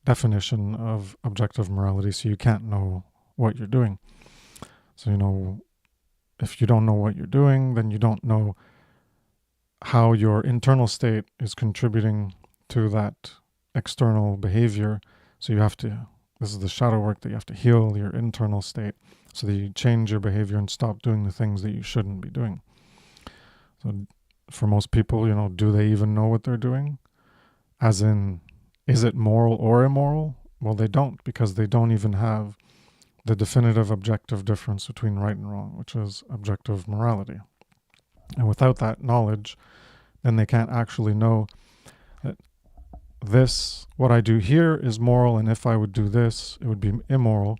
definition of objective morality, so you can't know what you're doing. So, if you don't know what you're doing, then you don't know how your internal state is contributing to that external behavior. So this is the shadow work, that you have to heal your internal state so that you change your behavior and stop doing the things that you shouldn't be doing. So for most people, do they even know what they're doing? As in, is it moral or immoral? Well, they don't, because they don't even have the definitive objective difference between right and wrong, which is objective morality. And without that knowledge, then they can't actually know that what I do here is moral, and if I would do this, it would be immoral,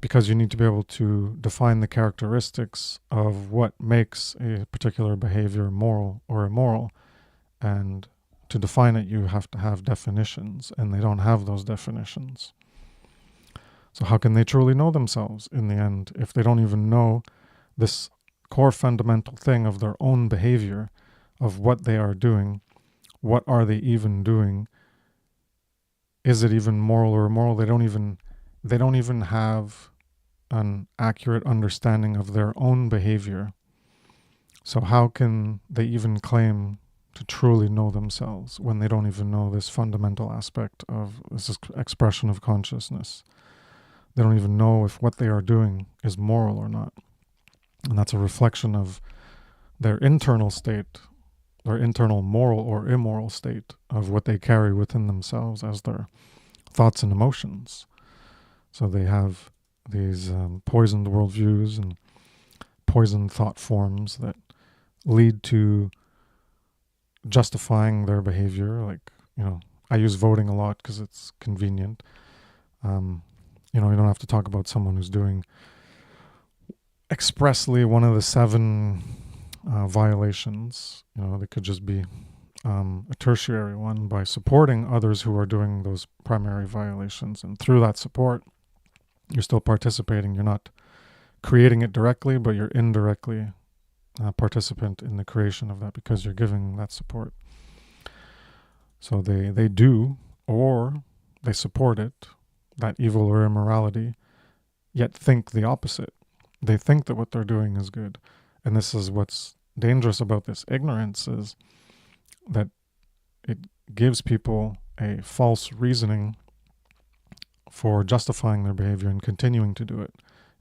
because you need to be able to define the characteristics of what makes a particular behavior moral or immoral. And to define it, you have to have definitions, and they don't have those definitions. So how can they truly know themselves in the end if they don't even know this core fundamental thing of their own behavior, of what they are doing? What are they even doing? Is it even moral or immoral? They don't even have an accurate understanding of their own behavior. So how can they even claim to truly know themselves when they don't even know this fundamental aspect of this expression of consciousness? They don't even know if what they are doing is moral or not. And that's a reflection of their internal state, their internal moral or immoral state of what they carry within themselves as their thoughts and emotions. So they have these poisoned worldviews and poisoned thought forms that lead to justifying their behavior. Like, I use voting a lot because it's convenient. You don't have to talk about someone who's doing expressly one of the 7 violations. They could just be a tertiary one by supporting others who are doing those primary violations. And through that support, you're still participating. You're not creating it directly, but you're indirectly a participant in the creation of that because you're giving that support. So they do, or they support it, that evil or immorality, yet think the opposite. They think that what they're doing is good. And this is what's dangerous about this ignorance, is that it gives people a false reasoning for justifying their behavior and continuing to do it.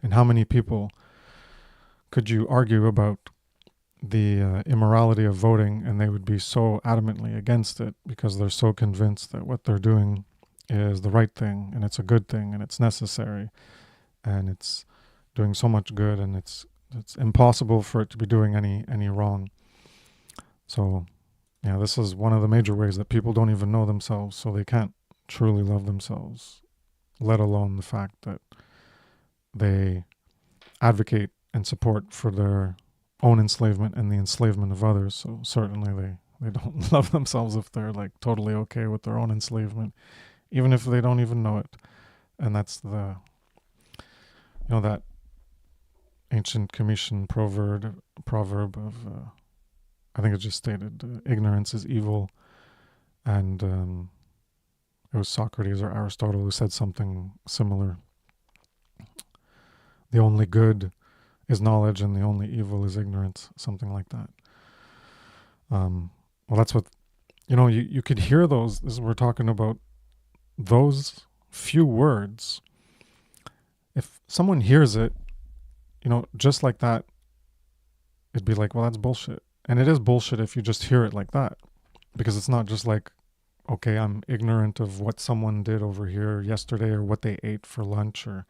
And how many people could you argue about the immorality of voting, and they would be so adamantly against it because they're so convinced that what they're doing is the right thing, and it's a good thing, and it's necessary, and it's doing so much good, and it's impossible for it to be doing any wrong. So, this is one of the major ways that people don't even know themselves, so they can't truly love themselves, let alone the fact that they advocate and support for their own enslavement and the enslavement of others. So certainly they don't love themselves if they're like totally okay with their own enslavement, even if they don't even know it. And that's the that ancient Commission proverb of I think it just stated ignorance is evil, and it was Socrates or Aristotle who said something similar. The only good is knowledge, and the only evil is ignorance, something like that. Well, that's what, you could hear those, as we're talking about those few words. If someone hears it, just like that, it'd be like, well, that's bullshit. And it is bullshit if you just hear it like that, because it's not just like, okay, I'm ignorant of what someone did over here yesterday, or what they ate for lunch, or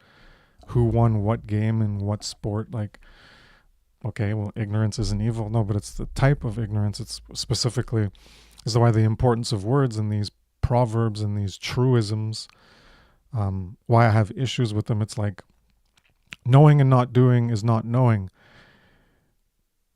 who won what game and what sport. Like, okay, well, ignorance isn't evil. No, but it's the type of ignorance. It's specifically, is why the importance of words and these proverbs and these truisms, why I have issues with them. It's like, knowing and not doing is not knowing.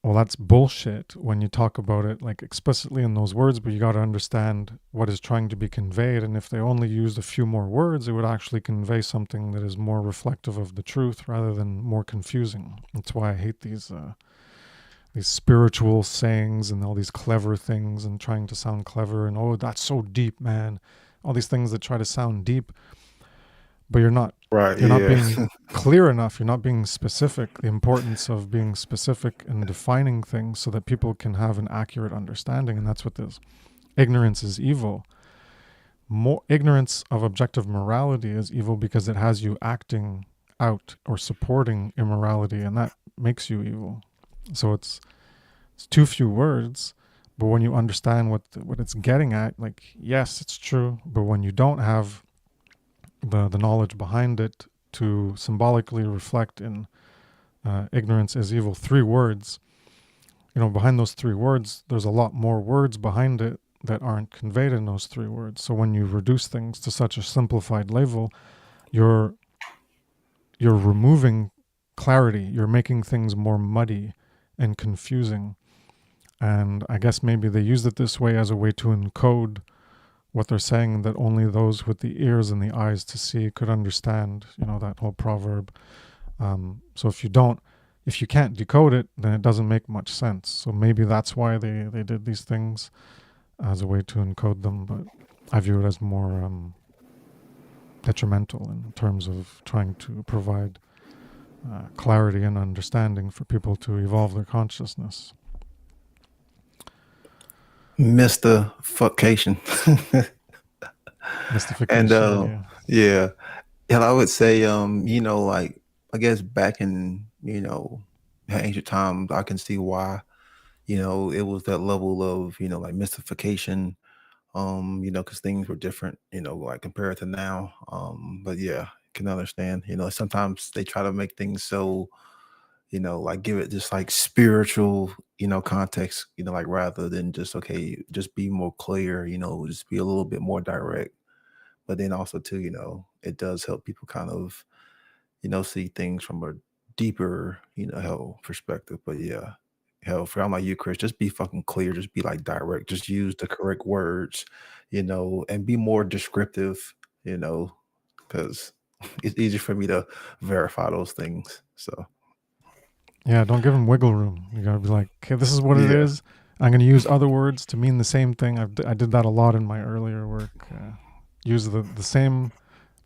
Well, that's bullshit when you talk about it like explicitly in those words, but you got to understand what is trying to be conveyed. And if they only used a few more words, it would actually convey something that is more reflective of the truth rather than more confusing. That's why I hate these spiritual sayings and all these clever things and trying to sound clever and, oh, that's so deep, man. All these things that try to sound deep, but you're not. Right. You're not being clear enough. You're not being specific. The importance of being specific and defining things so that people can have an accurate understanding. And that's what this ignorance is evil. More ignorance of objective morality is evil because it has you acting out or supporting immorality, and that makes you evil. So it's too few words, but when you understand what it's getting at, like, yes, it's true, but when you don't have the knowledge behind it to symbolically reflect in ignorance is evil, 3 words, behind those 3 words, there's a lot more words behind it that aren't conveyed in those 3 words. So when you reduce things to such a simplified level, you're removing clarity. You're making things more muddy and confusing. And I guess maybe they used it this way as a way to encode what they're saying, that only those with the ears and the eyes to see could understand, that whole proverb. So if you can't decode it, then it doesn't make much sense. So maybe that's why they did these things as a way to encode them. But I view it as more detrimental in terms of trying to provide clarity and understanding for people to evolve their consciousness. Mr. Fuckcation. Mystification. Yeah. And I would say, like, I guess back in, ancient times, I can see why, it was that level of, like mystification, because things were different, like compared to now. But yeah, can understand. Sometimes they try to make things so, like give it just like spiritual, context, like rather than just, okay, just be more clear, just be a little bit more direct. But then also too, it does help people kind of, see things from a deeper, hell perspective. But yeah, hell, for I'm like you, Chris, just be fucking clear, just be like direct, just use the correct words, and be more descriptive, because it's easy for me to verify those things. So Yeah, don't give them wiggle room. You gotta be like, okay, this is what it yeah, is. I'm gonna use other words to mean the same thing. I did that a lot in my earlier work. Use the same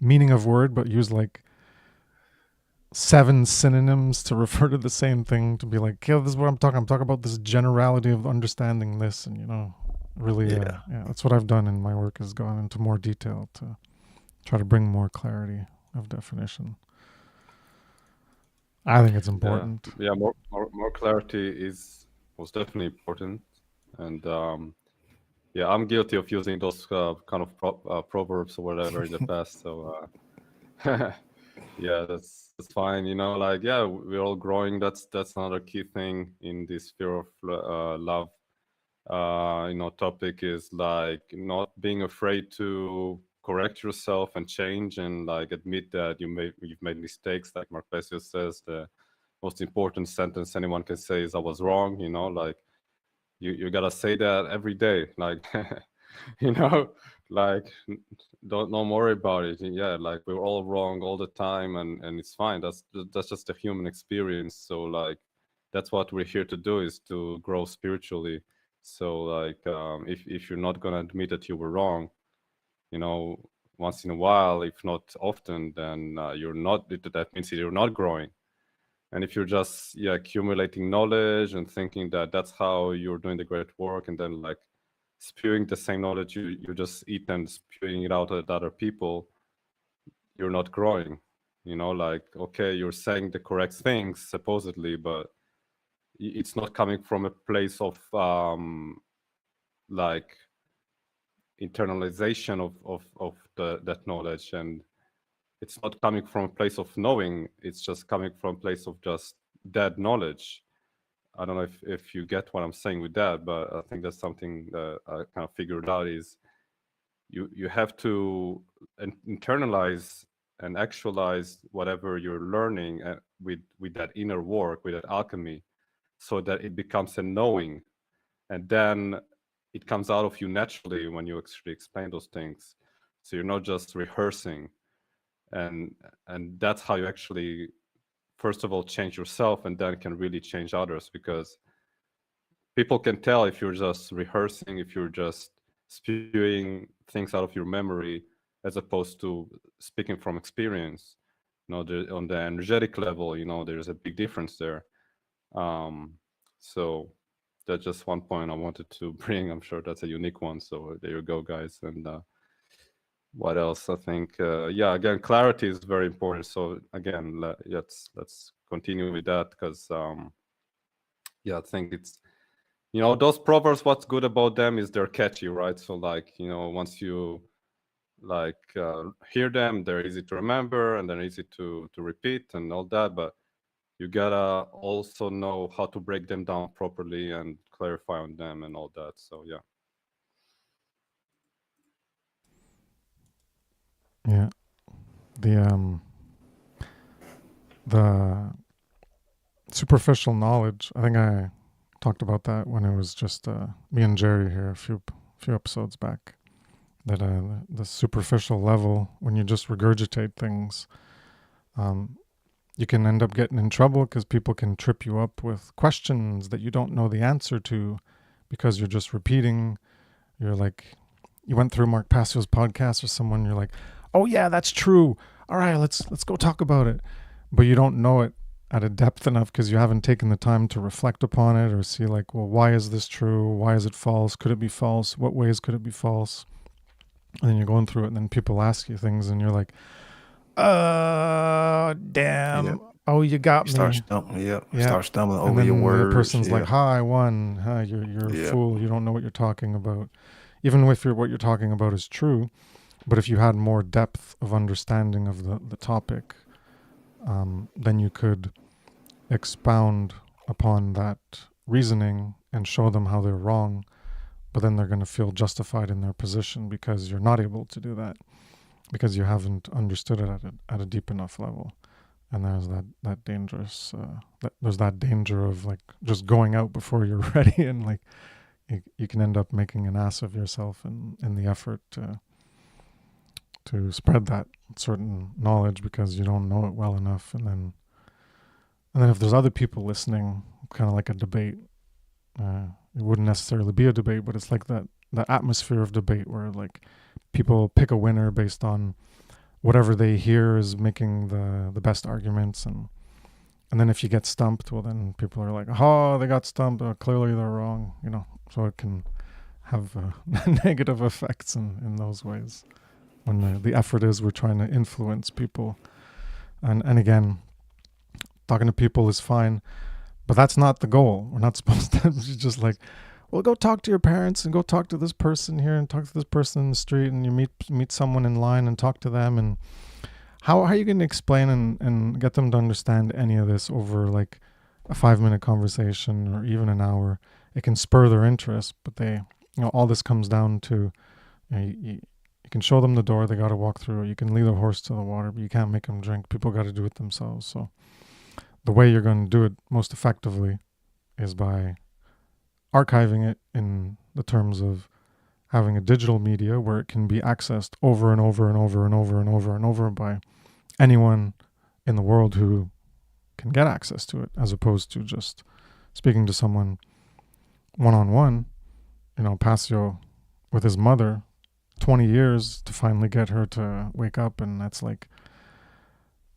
meaning of word, but use like 7 synonyms to refer to the same thing, to be like, okay, this is what I'm talking about this generality of understanding this, and really, yeah, yeah, that's what I've done in my work, is gone into more detail to try to bring more clarity of definition. I think it's important. Yeah, more clarity is most definitely important. And yeah, I'm guilty of using those kind of proverbs or whatever in the past. So yeah, that's fine. Like, yeah, we're all growing. That's another key thing in this sphere of love. Topic is like not being afraid to correct yourself and change, and like admit that you've made mistakes. Like Mark Bessius says, the most important sentence anyone can say is "I was wrong." Like you gotta say that every day. Like like don't worry about it. Yeah, like we're all wrong all the time, and it's fine. That's just a human experience. So like that's what we're here to do, is to grow spiritually. So like if you're not gonna admit that you were wrong, once in a while, if not often, then you're not. That means you're not growing. And if you're just accumulating knowledge and thinking that that's how you're doing the great work, and then like spewing the same knowledge you just eat and spewing it out at other people, you're not growing. Like, okay, you're saying the correct things supposedly, but it's not coming from a place of like internalization of that knowledge, and it's not coming from a place of knowing. It's just coming from a place of just dead knowledge. I don't know if you get what I'm saying with that, but I think that's something that I kind of figured out, is you have to internalize and actualize whatever you're learning with that inner work, with that alchemy, so that it becomes a knowing, and then it comes out of you naturally when you actually explain those things. So you're not just rehearsing, and that's how you actually, first of all, change yourself, and then can really change others, because people can tell if you're just rehearsing, if you're just spewing things out of your memory, as opposed to speaking from experience. On the energetic level, there's a big difference there. So that's just one point I wanted to bring. I'm sure that's a unique one. So there you go, guys. And what else? I think, yeah, again, clarity is very important. So again, let's continue with that, because yeah, I think it's, those proverbs, what's good about them is they're catchy, right? So like, once you like hear them, they're easy to remember, and they're easy to repeat and all that, but you gotta also know how to break them down properly and clarify on them and all that. So yeah. Yeah. The superficial knowledge, I think I talked about that when it was just me and Jerry here a few episodes back, that the superficial level, when you just regurgitate things, you can end up getting in trouble, because people can trip you up with questions that you don't know the answer to, because you're just repeating. You're like, you went through Mark Passio's podcast or someone, you're like, oh yeah, that's true. All right, let's go talk about it. But you don't know it at a depth enough, because you haven't taken the time to reflect upon it, or see like, well, why is this true? Why is it false? Could it be false? What ways could it be false? And then you're going through it, and then people ask you things, and you're like, damn. Yep. Oh, you got You start me. start stumbling And over then your the words. person's like, "Hi, I won. Hi, you're a Yeah. fool. You don't know what you're talking about." Even if what you're talking about is true, But if you had more depth of understanding of the topic, then you could expound upon that reasoning and show them how they're wrong, but then they're going to feel justified in their position because you're not able to do that, because you haven't understood it at a deep enough level. And there's that dangerous, there's that danger of like just going out before you're ready, and like you can end up making an ass of yourself in the effort to spread that certain knowledge because you don't know it well enough. And then if there's other people listening, kind of like a debate, it wouldn't necessarily be a debate, but it's like that atmosphere of debate where like people pick a winner based on whatever they hear is making the best arguments, and then if you get stumped, well, then people are like, oh, they got stumped, clearly they're wrong, so it can have negative effects in those ways when the effort is we're trying to influence people. And again, talking to people is fine, but that's not the goal. We're not supposed to just like, well, go talk to your parents and go talk to this person here and talk to this person in the street, and you meet someone in line and talk to them. And how are you going to explain and get them to understand any of this over like a 5-minute conversation or even an hour? It can spur their interest, but all this comes down to, you can show them the door, they got to walk through. You can lead a horse to the water, but you can't make them drink. People got to do it themselves. So the way you're going to do it most effectively is by archiving it in the terms of having a digital media where it can be accessed over and over and over and over and over and over by anyone in the world who can get access to it, as opposed to just speaking to someone one-on-one. Pasio with his mother, 20 years to finally get her to wake up, and that's like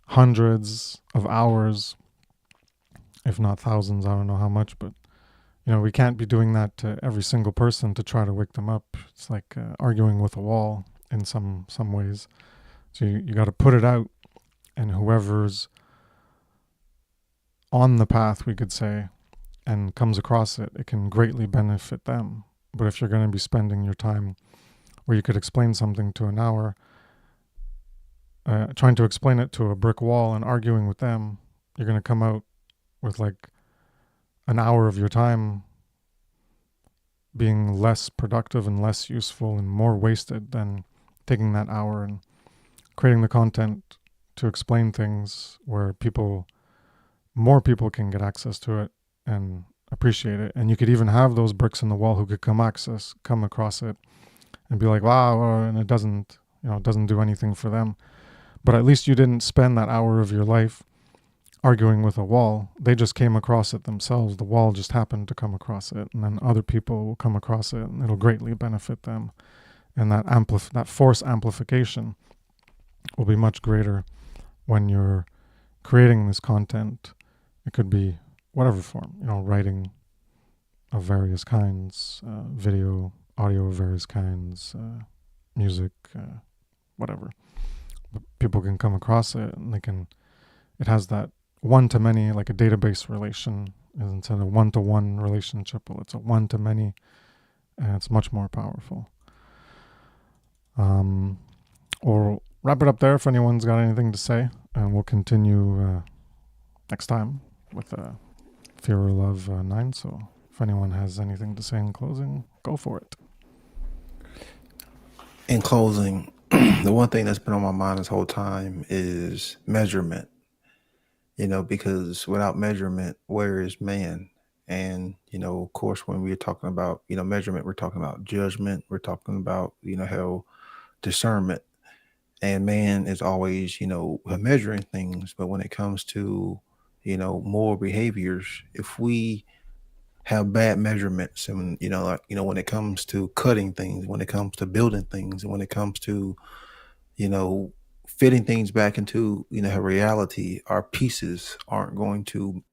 hundreds of hours, if not thousands. I don't know how much, but we can't be doing that to every single person to try to wake them up. It's like arguing with a wall in some ways. So you got to put it out, and whoever's on the path, we could say, and comes across it, it can greatly benefit them. But if you're going to be spending your time where you could explain something to an hour, trying to explain it to a brick wall and arguing with them, you're going to come out with like an hour of your time being less productive and less useful and more wasted than taking that hour and creating the content to explain things where more people can get access to it and appreciate it. And you could even have those bricks in the wall who could come across it and be like, wow, and it doesn't do anything for them. But at least you didn't spend that hour of your life arguing with a wall. They just came across it themselves. The wall just happened to come across it, and then other people will come across it, and it'll greatly benefit them. And that force amplification will be much greater when you're creating this content. It could be whatever form, writing of various kinds, video, audio of various kinds, music, whatever. But people can come across it, and it has that one-to-many, like a database relation, instead of one-to-one relationship. Well, it's a one-to-many, and it's much more powerful. We'll wrap it up there if anyone's got anything to say, and we'll continue next time with Fear or Love 9. So if anyone has anything to say in closing, go for it. In closing, the one thing that's been on my mind this whole time is measurement. Because without measurement, where is man? And, of course, when we're talking about, measurement, we're talking about judgment. We're talking about, how discernment. And man is always, measuring things. But when it comes to, moral behaviors, if we have bad measurements and, when it comes to cutting things, when it comes to building things, and when it comes to, fitting things back into, her reality, our pieces aren't going to,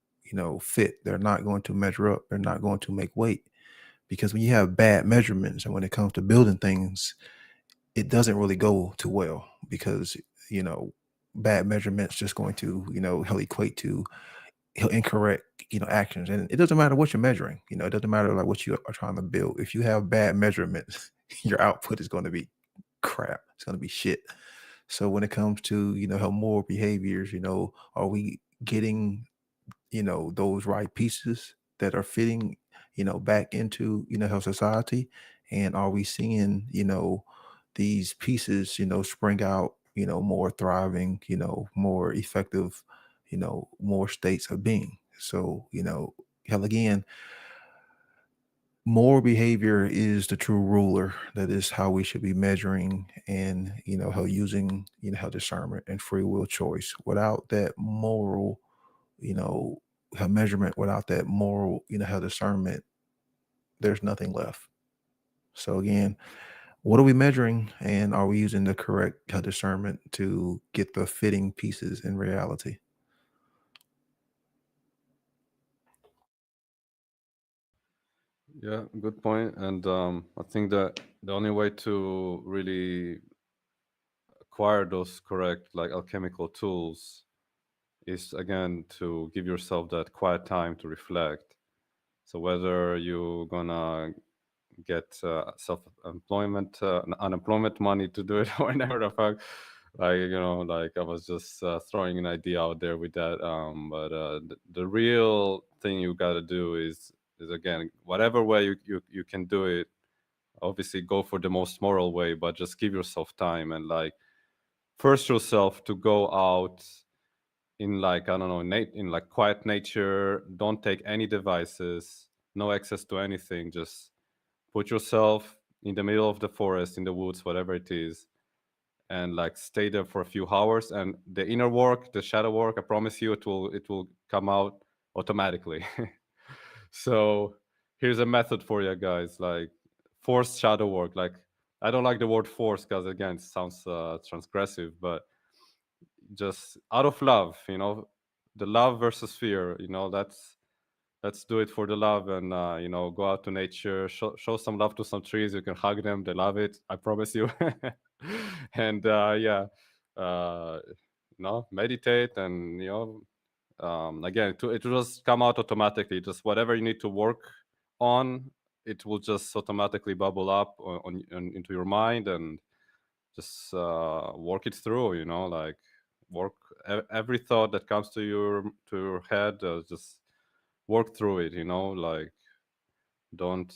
fit. They're not going to measure up. They're not going to make weight. Because when you have bad measurements and when it comes to building things, it doesn't really go too well because, bad measurements just going to, he'll equate to incorrect, actions. And it doesn't matter what you're measuring, it doesn't matter like what you are trying to build. If you have bad measurements, your output is going to be crap. It's going to be shit. So when it comes to, how moral behaviors, are we getting, those right pieces that are fitting, back into, how society? And are we seeing, these pieces, spring out, more thriving, more effective, more states of being? So, hell again, moral behavior is the true ruler. That is how we should be measuring and, how using, how discernment and free will choice. Without that moral, how measurement, without that moral, how discernment, there's nothing left. So again, what are we measuring, and are we using the correct discernment to get the fitting pieces in reality? Yeah, good point. And I think that the only way to really acquire those correct, like, alchemical tools is, again, to give yourself that quiet time to reflect. So whether you're gonna get self-employment, unemployment money to do it, or whatever the fuck, like, like, I was just throwing an idea out there with that. But the real thing you got to do is, again, whatever way you can do it. Obviously, go for the most moral way, but just give yourself time and, like, force yourself to go out in, like, I don't know, in, like, quiet nature. Don't take any devices, no access to anything. Just put yourself in the middle of the forest, in the woods, whatever it is, and, like, stay there for a few hours. And the inner work, the shadow work, I promise you, it will come out automatically. So here's a method for you guys, like, forced shadow work. Like, I don't like the word force because, again, it sounds transgressive, but just out of love, the love versus fear, let's do it for the love. And go out to nature, show some love to some trees. You can hug them, they love it, I promise you. And yeah, uh meditate. And again, it will just come out automatically. Just whatever you need to work on, it will just automatically bubble up into your mind. And just work it through, like, work every thought that comes to your head. Just work through it, like, don't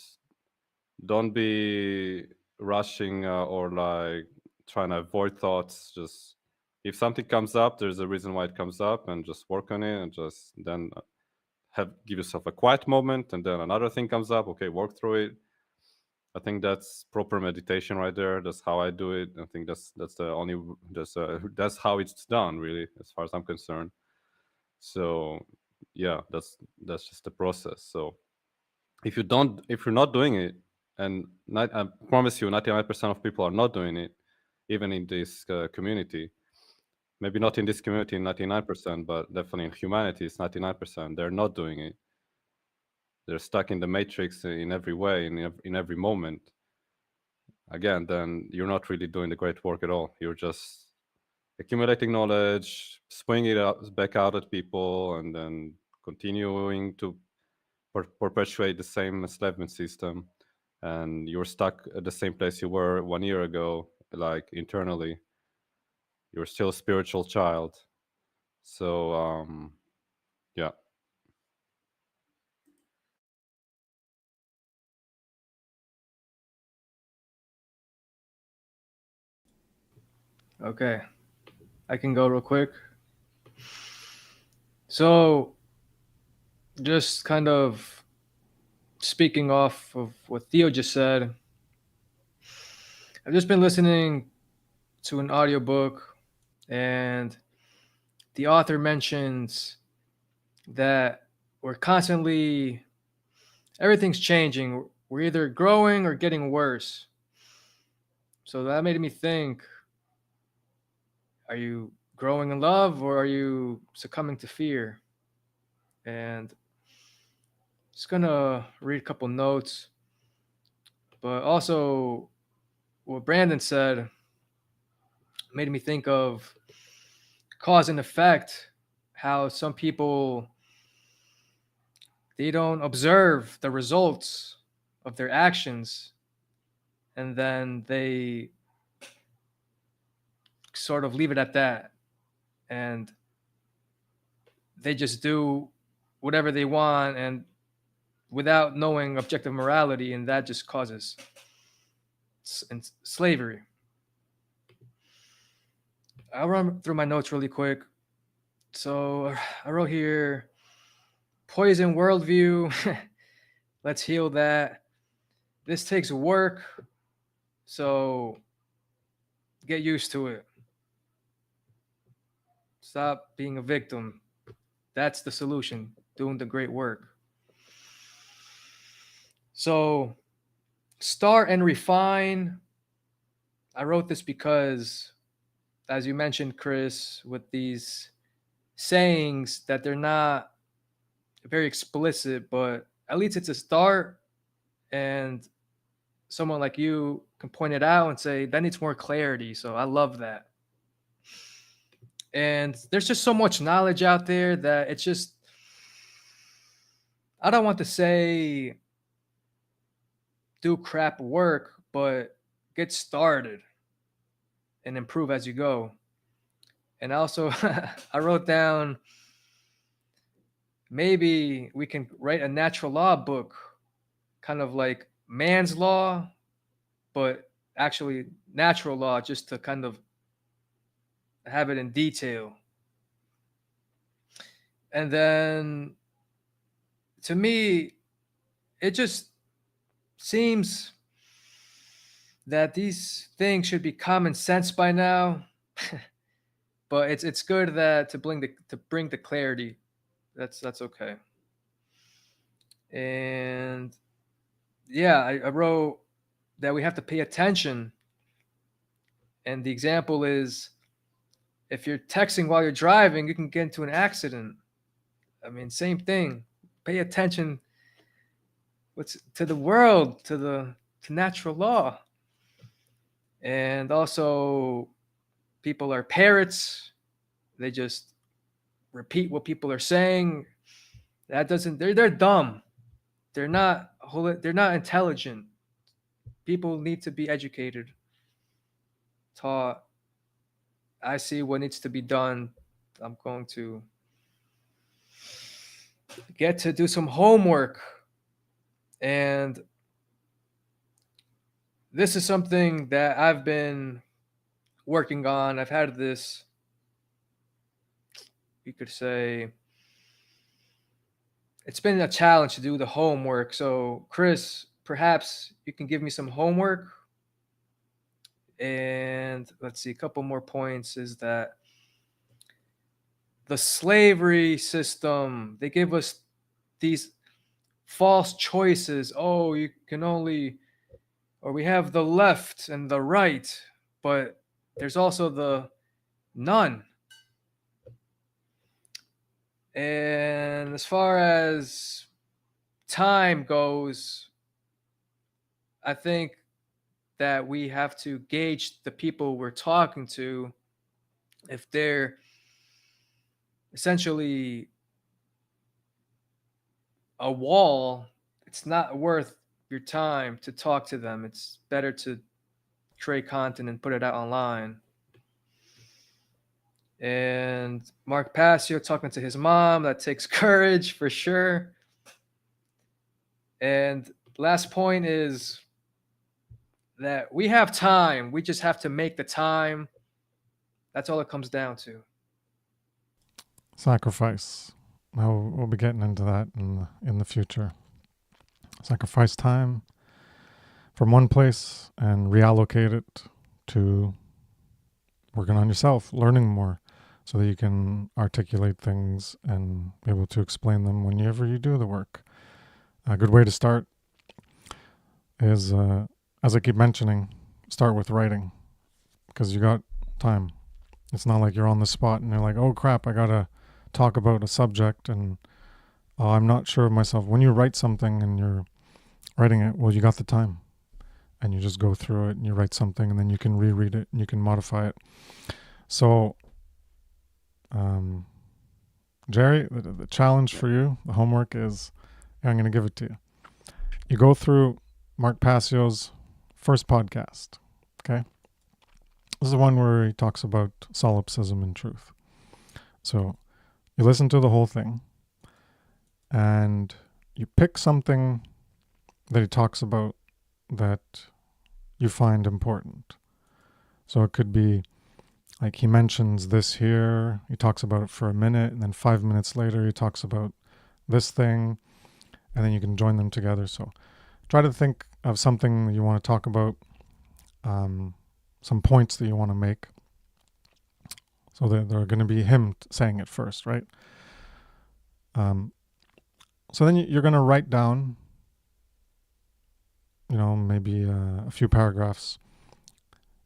don't be rushing, or, like, trying to avoid thoughts. Just, if something comes up, there's a reason why it comes up, and just work on it. And just then give yourself a quiet moment, and then another thing comes up, okay, work through it. I think that's proper meditation right there. That's how I do it. I think that's the only that's how it's done, really, as far as I'm concerned. So yeah, that's just the process. So if you're not doing it, and I promise you, 99% of people are not doing it, even in this community. Maybe not in this community, 99%, but definitely in humanity, it's 99%. They're not doing it. They're stuck in the matrix in every way, in every moment. Again, then you're not really doing the great work at all. You're just accumulating knowledge, swinging it back out at people, and then continuing to perpetuate the same enslavement system. And you're stuck at the same place you were 1 year ago, like, internally. You're still a spiritual child. So yeah. Okay, I can go real quick. So, just kind of speaking off of what Theo just said, I've just been listening to an audiobook, and the author mentions that we're constantly, everything's changing. We're either growing or getting worse. So that made me think, are you growing in love, or are you succumbing to fear? And just gonna read a couple notes, but also what Brandon said made me think of cause and effect, how some people, they don't observe the results of their actions, and then they sort of leave it at that, and they just do whatever they want and without knowing objective morality, and that just causes slavery. I'll run through my notes really quick. So I wrote here, poison worldview. Let's heal that. This takes work, so get used to it. Stop being a victim. That's the solution, doing the great work. So start and refine. I wrote this because, as you mentioned, Chris, with these sayings that they're not very explicit, but at least it's a start, and someone like you can point it out and say that needs more clarity. So I love that. And there's just so much knowledge out there that it's just, I don't want to say do crap work, but get started and improve as you go. And also I wrote down, maybe we can write a natural law book, kind of like man's law, but actually natural law, just to kind of have it in detail. And then to me, it just seems that these things should be common sense by now. But it's good that to bring the clarity. That's okay. And yeah, I wrote that we have to pay attention. And the example is, if you're texting while you're driving, you can get into an accident. I mean, same thing. Pay attention to the world, to natural law. And also, people are parrots. They just repeat what people are saying. They're dumb. They're not intelligent. People need to be educated, taught. I see what needs to be done. I'm going to get to do some homework. And this is something that I've been working on. I've had this, you could say, it's been a challenge to do the homework. So, Chris, perhaps you can give me some homework. And let's see, a couple more points is that the slavery system, they give us these false choices. Oh, you can only, or we have the left and the right, but there's also the none. And as far as time goes, I think that we have to gauge the people we're talking to. If they're essentially a wall, it's not worth your time to talk to them. It's better to create content and put it out online. And Mark Passio talking to his mom, that takes courage for sure. And last point is that we have time. We just have to make the time. That's all it comes down to. Sacrifice. We'll be getting into that in the future. Sacrifice time from one place and reallocate it to working on yourself, learning more, so that you can articulate things and be able to explain them whenever you do the work. A good way to start is, as I keep mentioning, start with writing, because you got time. It's not like you're on the spot and you're like, oh crap, I gotta talk about a subject and I'm not sure of myself. When you write something and you're writing it, well, you got the time and you just go through it and you write something and then you can reread it and you can modify it. So, Jerry, the challenge for you, the homework is, I'm going to give it to you. You go through Mark Passio's first podcast, okay? This is the one where he talks about solipsism and truth. So you listen to the whole thing and you pick something that he talks about that you find important. So it could be like he mentions this here, he talks about it for a minute, and then 5 minutes later he talks about this thing, and then you can join them together. So try to think of something that you want to talk about, some points that you want to make. So they're going to be him saying it first, right? So then you're going to write down, maybe a few paragraphs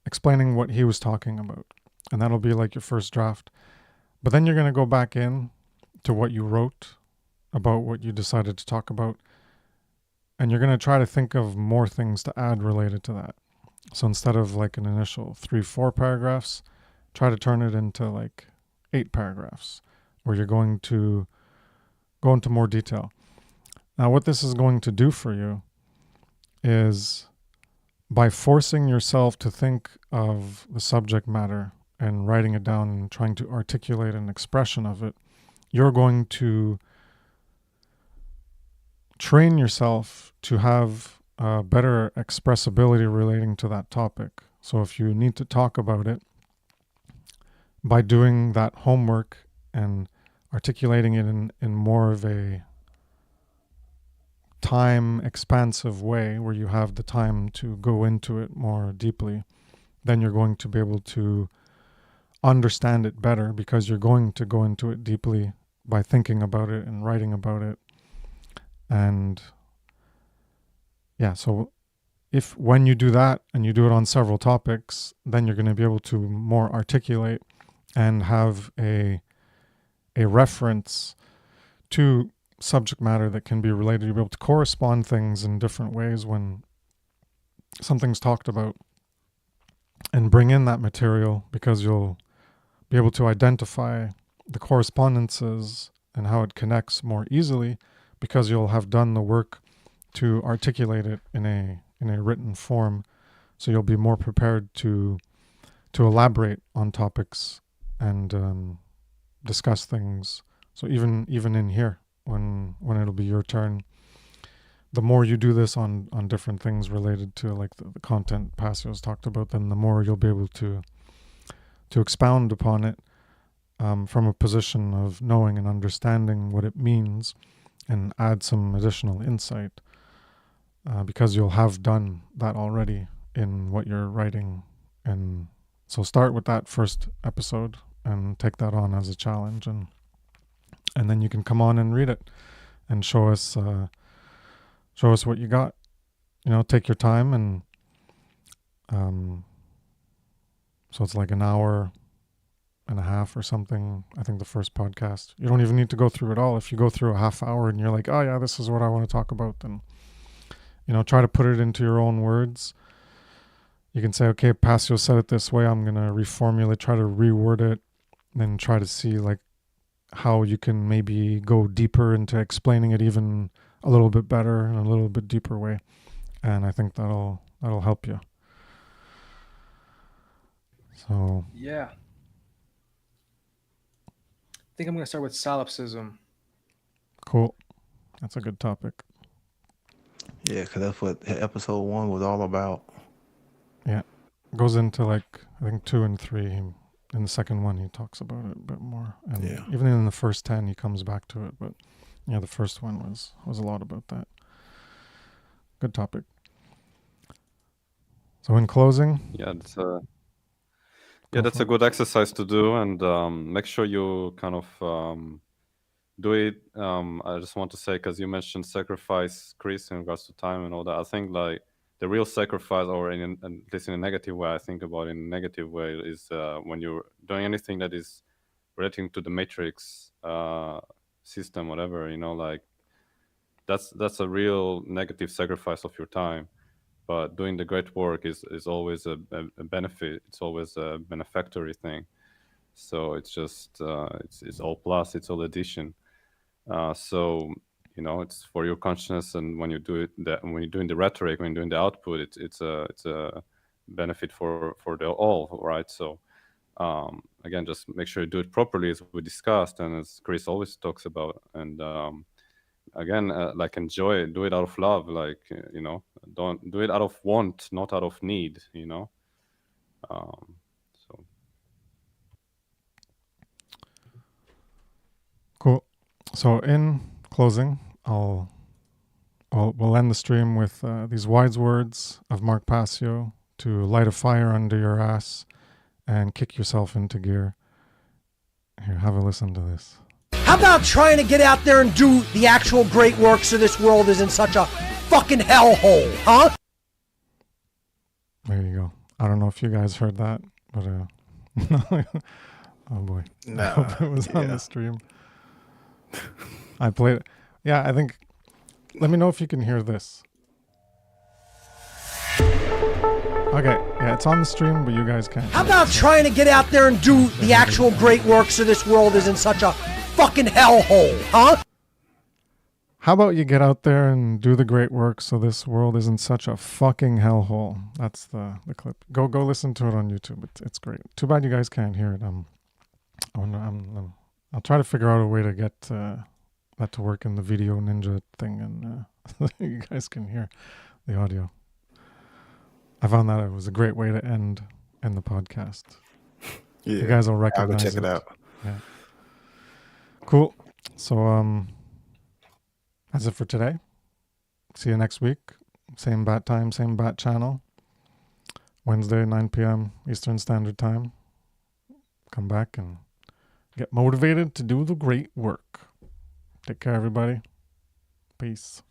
explaining what he was talking about. And that'll be like your first draft. But then you're going to go back in to what you wrote about what you decided to talk about. And you're going to try to think of more things to add related to that. So instead of like an initial 3-4 paragraphs, try to turn it into like 8 paragraphs where you're going to go into more detail. Now, what this is going to do for you is by forcing yourself to think of the subject matter and writing it down and trying to articulate an expression of it, you're going to train yourself to have better expressibility relating to that topic. So if you need to talk about it, by doing that homework and articulating it in more of a time expansive way where you have the time to go into it more deeply, then you're going to be able to understand it better because you're going to go into it deeply by thinking about it and writing about it. And yeah, so if when you do that and you do it on several topics, then you're going to be able to more articulate and have a reference to subject matter that can be related. You'll be able to correspond things in different ways when something's talked about and bring in that material, because you'll be able to identify the correspondences and how it connects more easily because you'll have done the work to articulate it in a written form. So you'll be more prepared to elaborate on topics and discuss things. So even in here, when it'll be your turn, the more you do this on different things related to like the content Passio's talked about, then the more you'll be able to expound upon it from a position of knowing and understanding what it means and add some additional insight because you'll have done that already in what you're writing. And so start with that first episode and take that on as a challenge, and then you can come on and read it and show us what you got. Take your time, and so it's like an hour and a half or something. I think the first podcast, you don't even need to go through it all. If you go through a half hour and you're like, oh yeah, this is what I want to talk about, then try to put it into your own words. You can say, okay, Passio said it this way, I'm gonna reformulate, try to reword it, then try to see like how you can maybe go deeper into explaining it even a little bit better in a little bit deeper way. And I think that'll help you. So Yeah. I think I'm going to start with solipsism. cool. That's a good topic. Yeah, because that's what episode 1 was all about. Yeah. Goes into like, I think 2 and 3. In the second one, he talks about it a bit more. And Yeah. even in the first 10, he comes back to it. But yeah, the first one was a lot about that. Good topic. So in closing, Yeah, that's a good exercise to do, and make sure you kind of do it. I just want to say, because you mentioned sacrifice, Chris, in regards to time and all that. I think like the real sacrifice, or at least in a negative way, I think about it in a negative way, is when you're doing anything that is relating to the matrix system, whatever, like that's a real negative sacrifice of your time. But doing the great work is always a benefit. It's always a benefactory thing. So it's just it's all plus, it's all addition. So it's for your consciousness, and when you do it, when you're doing the rhetoric, when you're doing the output, it's a benefit for the all, right? So again, just make sure you do it properly, as we discussed, and as Chris always talks about. And again, like, enjoy it, do it out of love, like, don't do it out of want, not out of need, so Cool. So in closing, we'll end the stream with these wise words of Mark Passio to light a fire under your ass and kick yourself into gear. Here, have a listen to this. How about trying to get out there and do the actual great work so this world isn't such a fucking hellhole, huh? There you go. I don't know if you guys heard that, but oh boy. No, I hope it was on yeah. the stream. I played it. Yeah, I think. Let me know if you can hear this. Okay, yeah, it's on the stream, but you guys can't. How about trying to get out there and do the actual great work so this world isn't such a fucking hellhole, huh? How about you get out there and do the great work so this world isn't such a fucking hellhole? That's the clip. Go listen to it on YouTube. It's great. Too bad you guys can't hear it. I'll try to figure out a way to get that to work in the Video Ninja thing, and you guys can hear the audio. I found that it was a great way to end the podcast. Yeah, You guys will I'll recognize go check it out. Yeah. Cool. So that's it for today. See you next week. Same bat time, same bat channel. Wednesday, 9 p.m. Eastern Standard Time. Come back and get motivated to do the great work. Take care, everybody. Peace.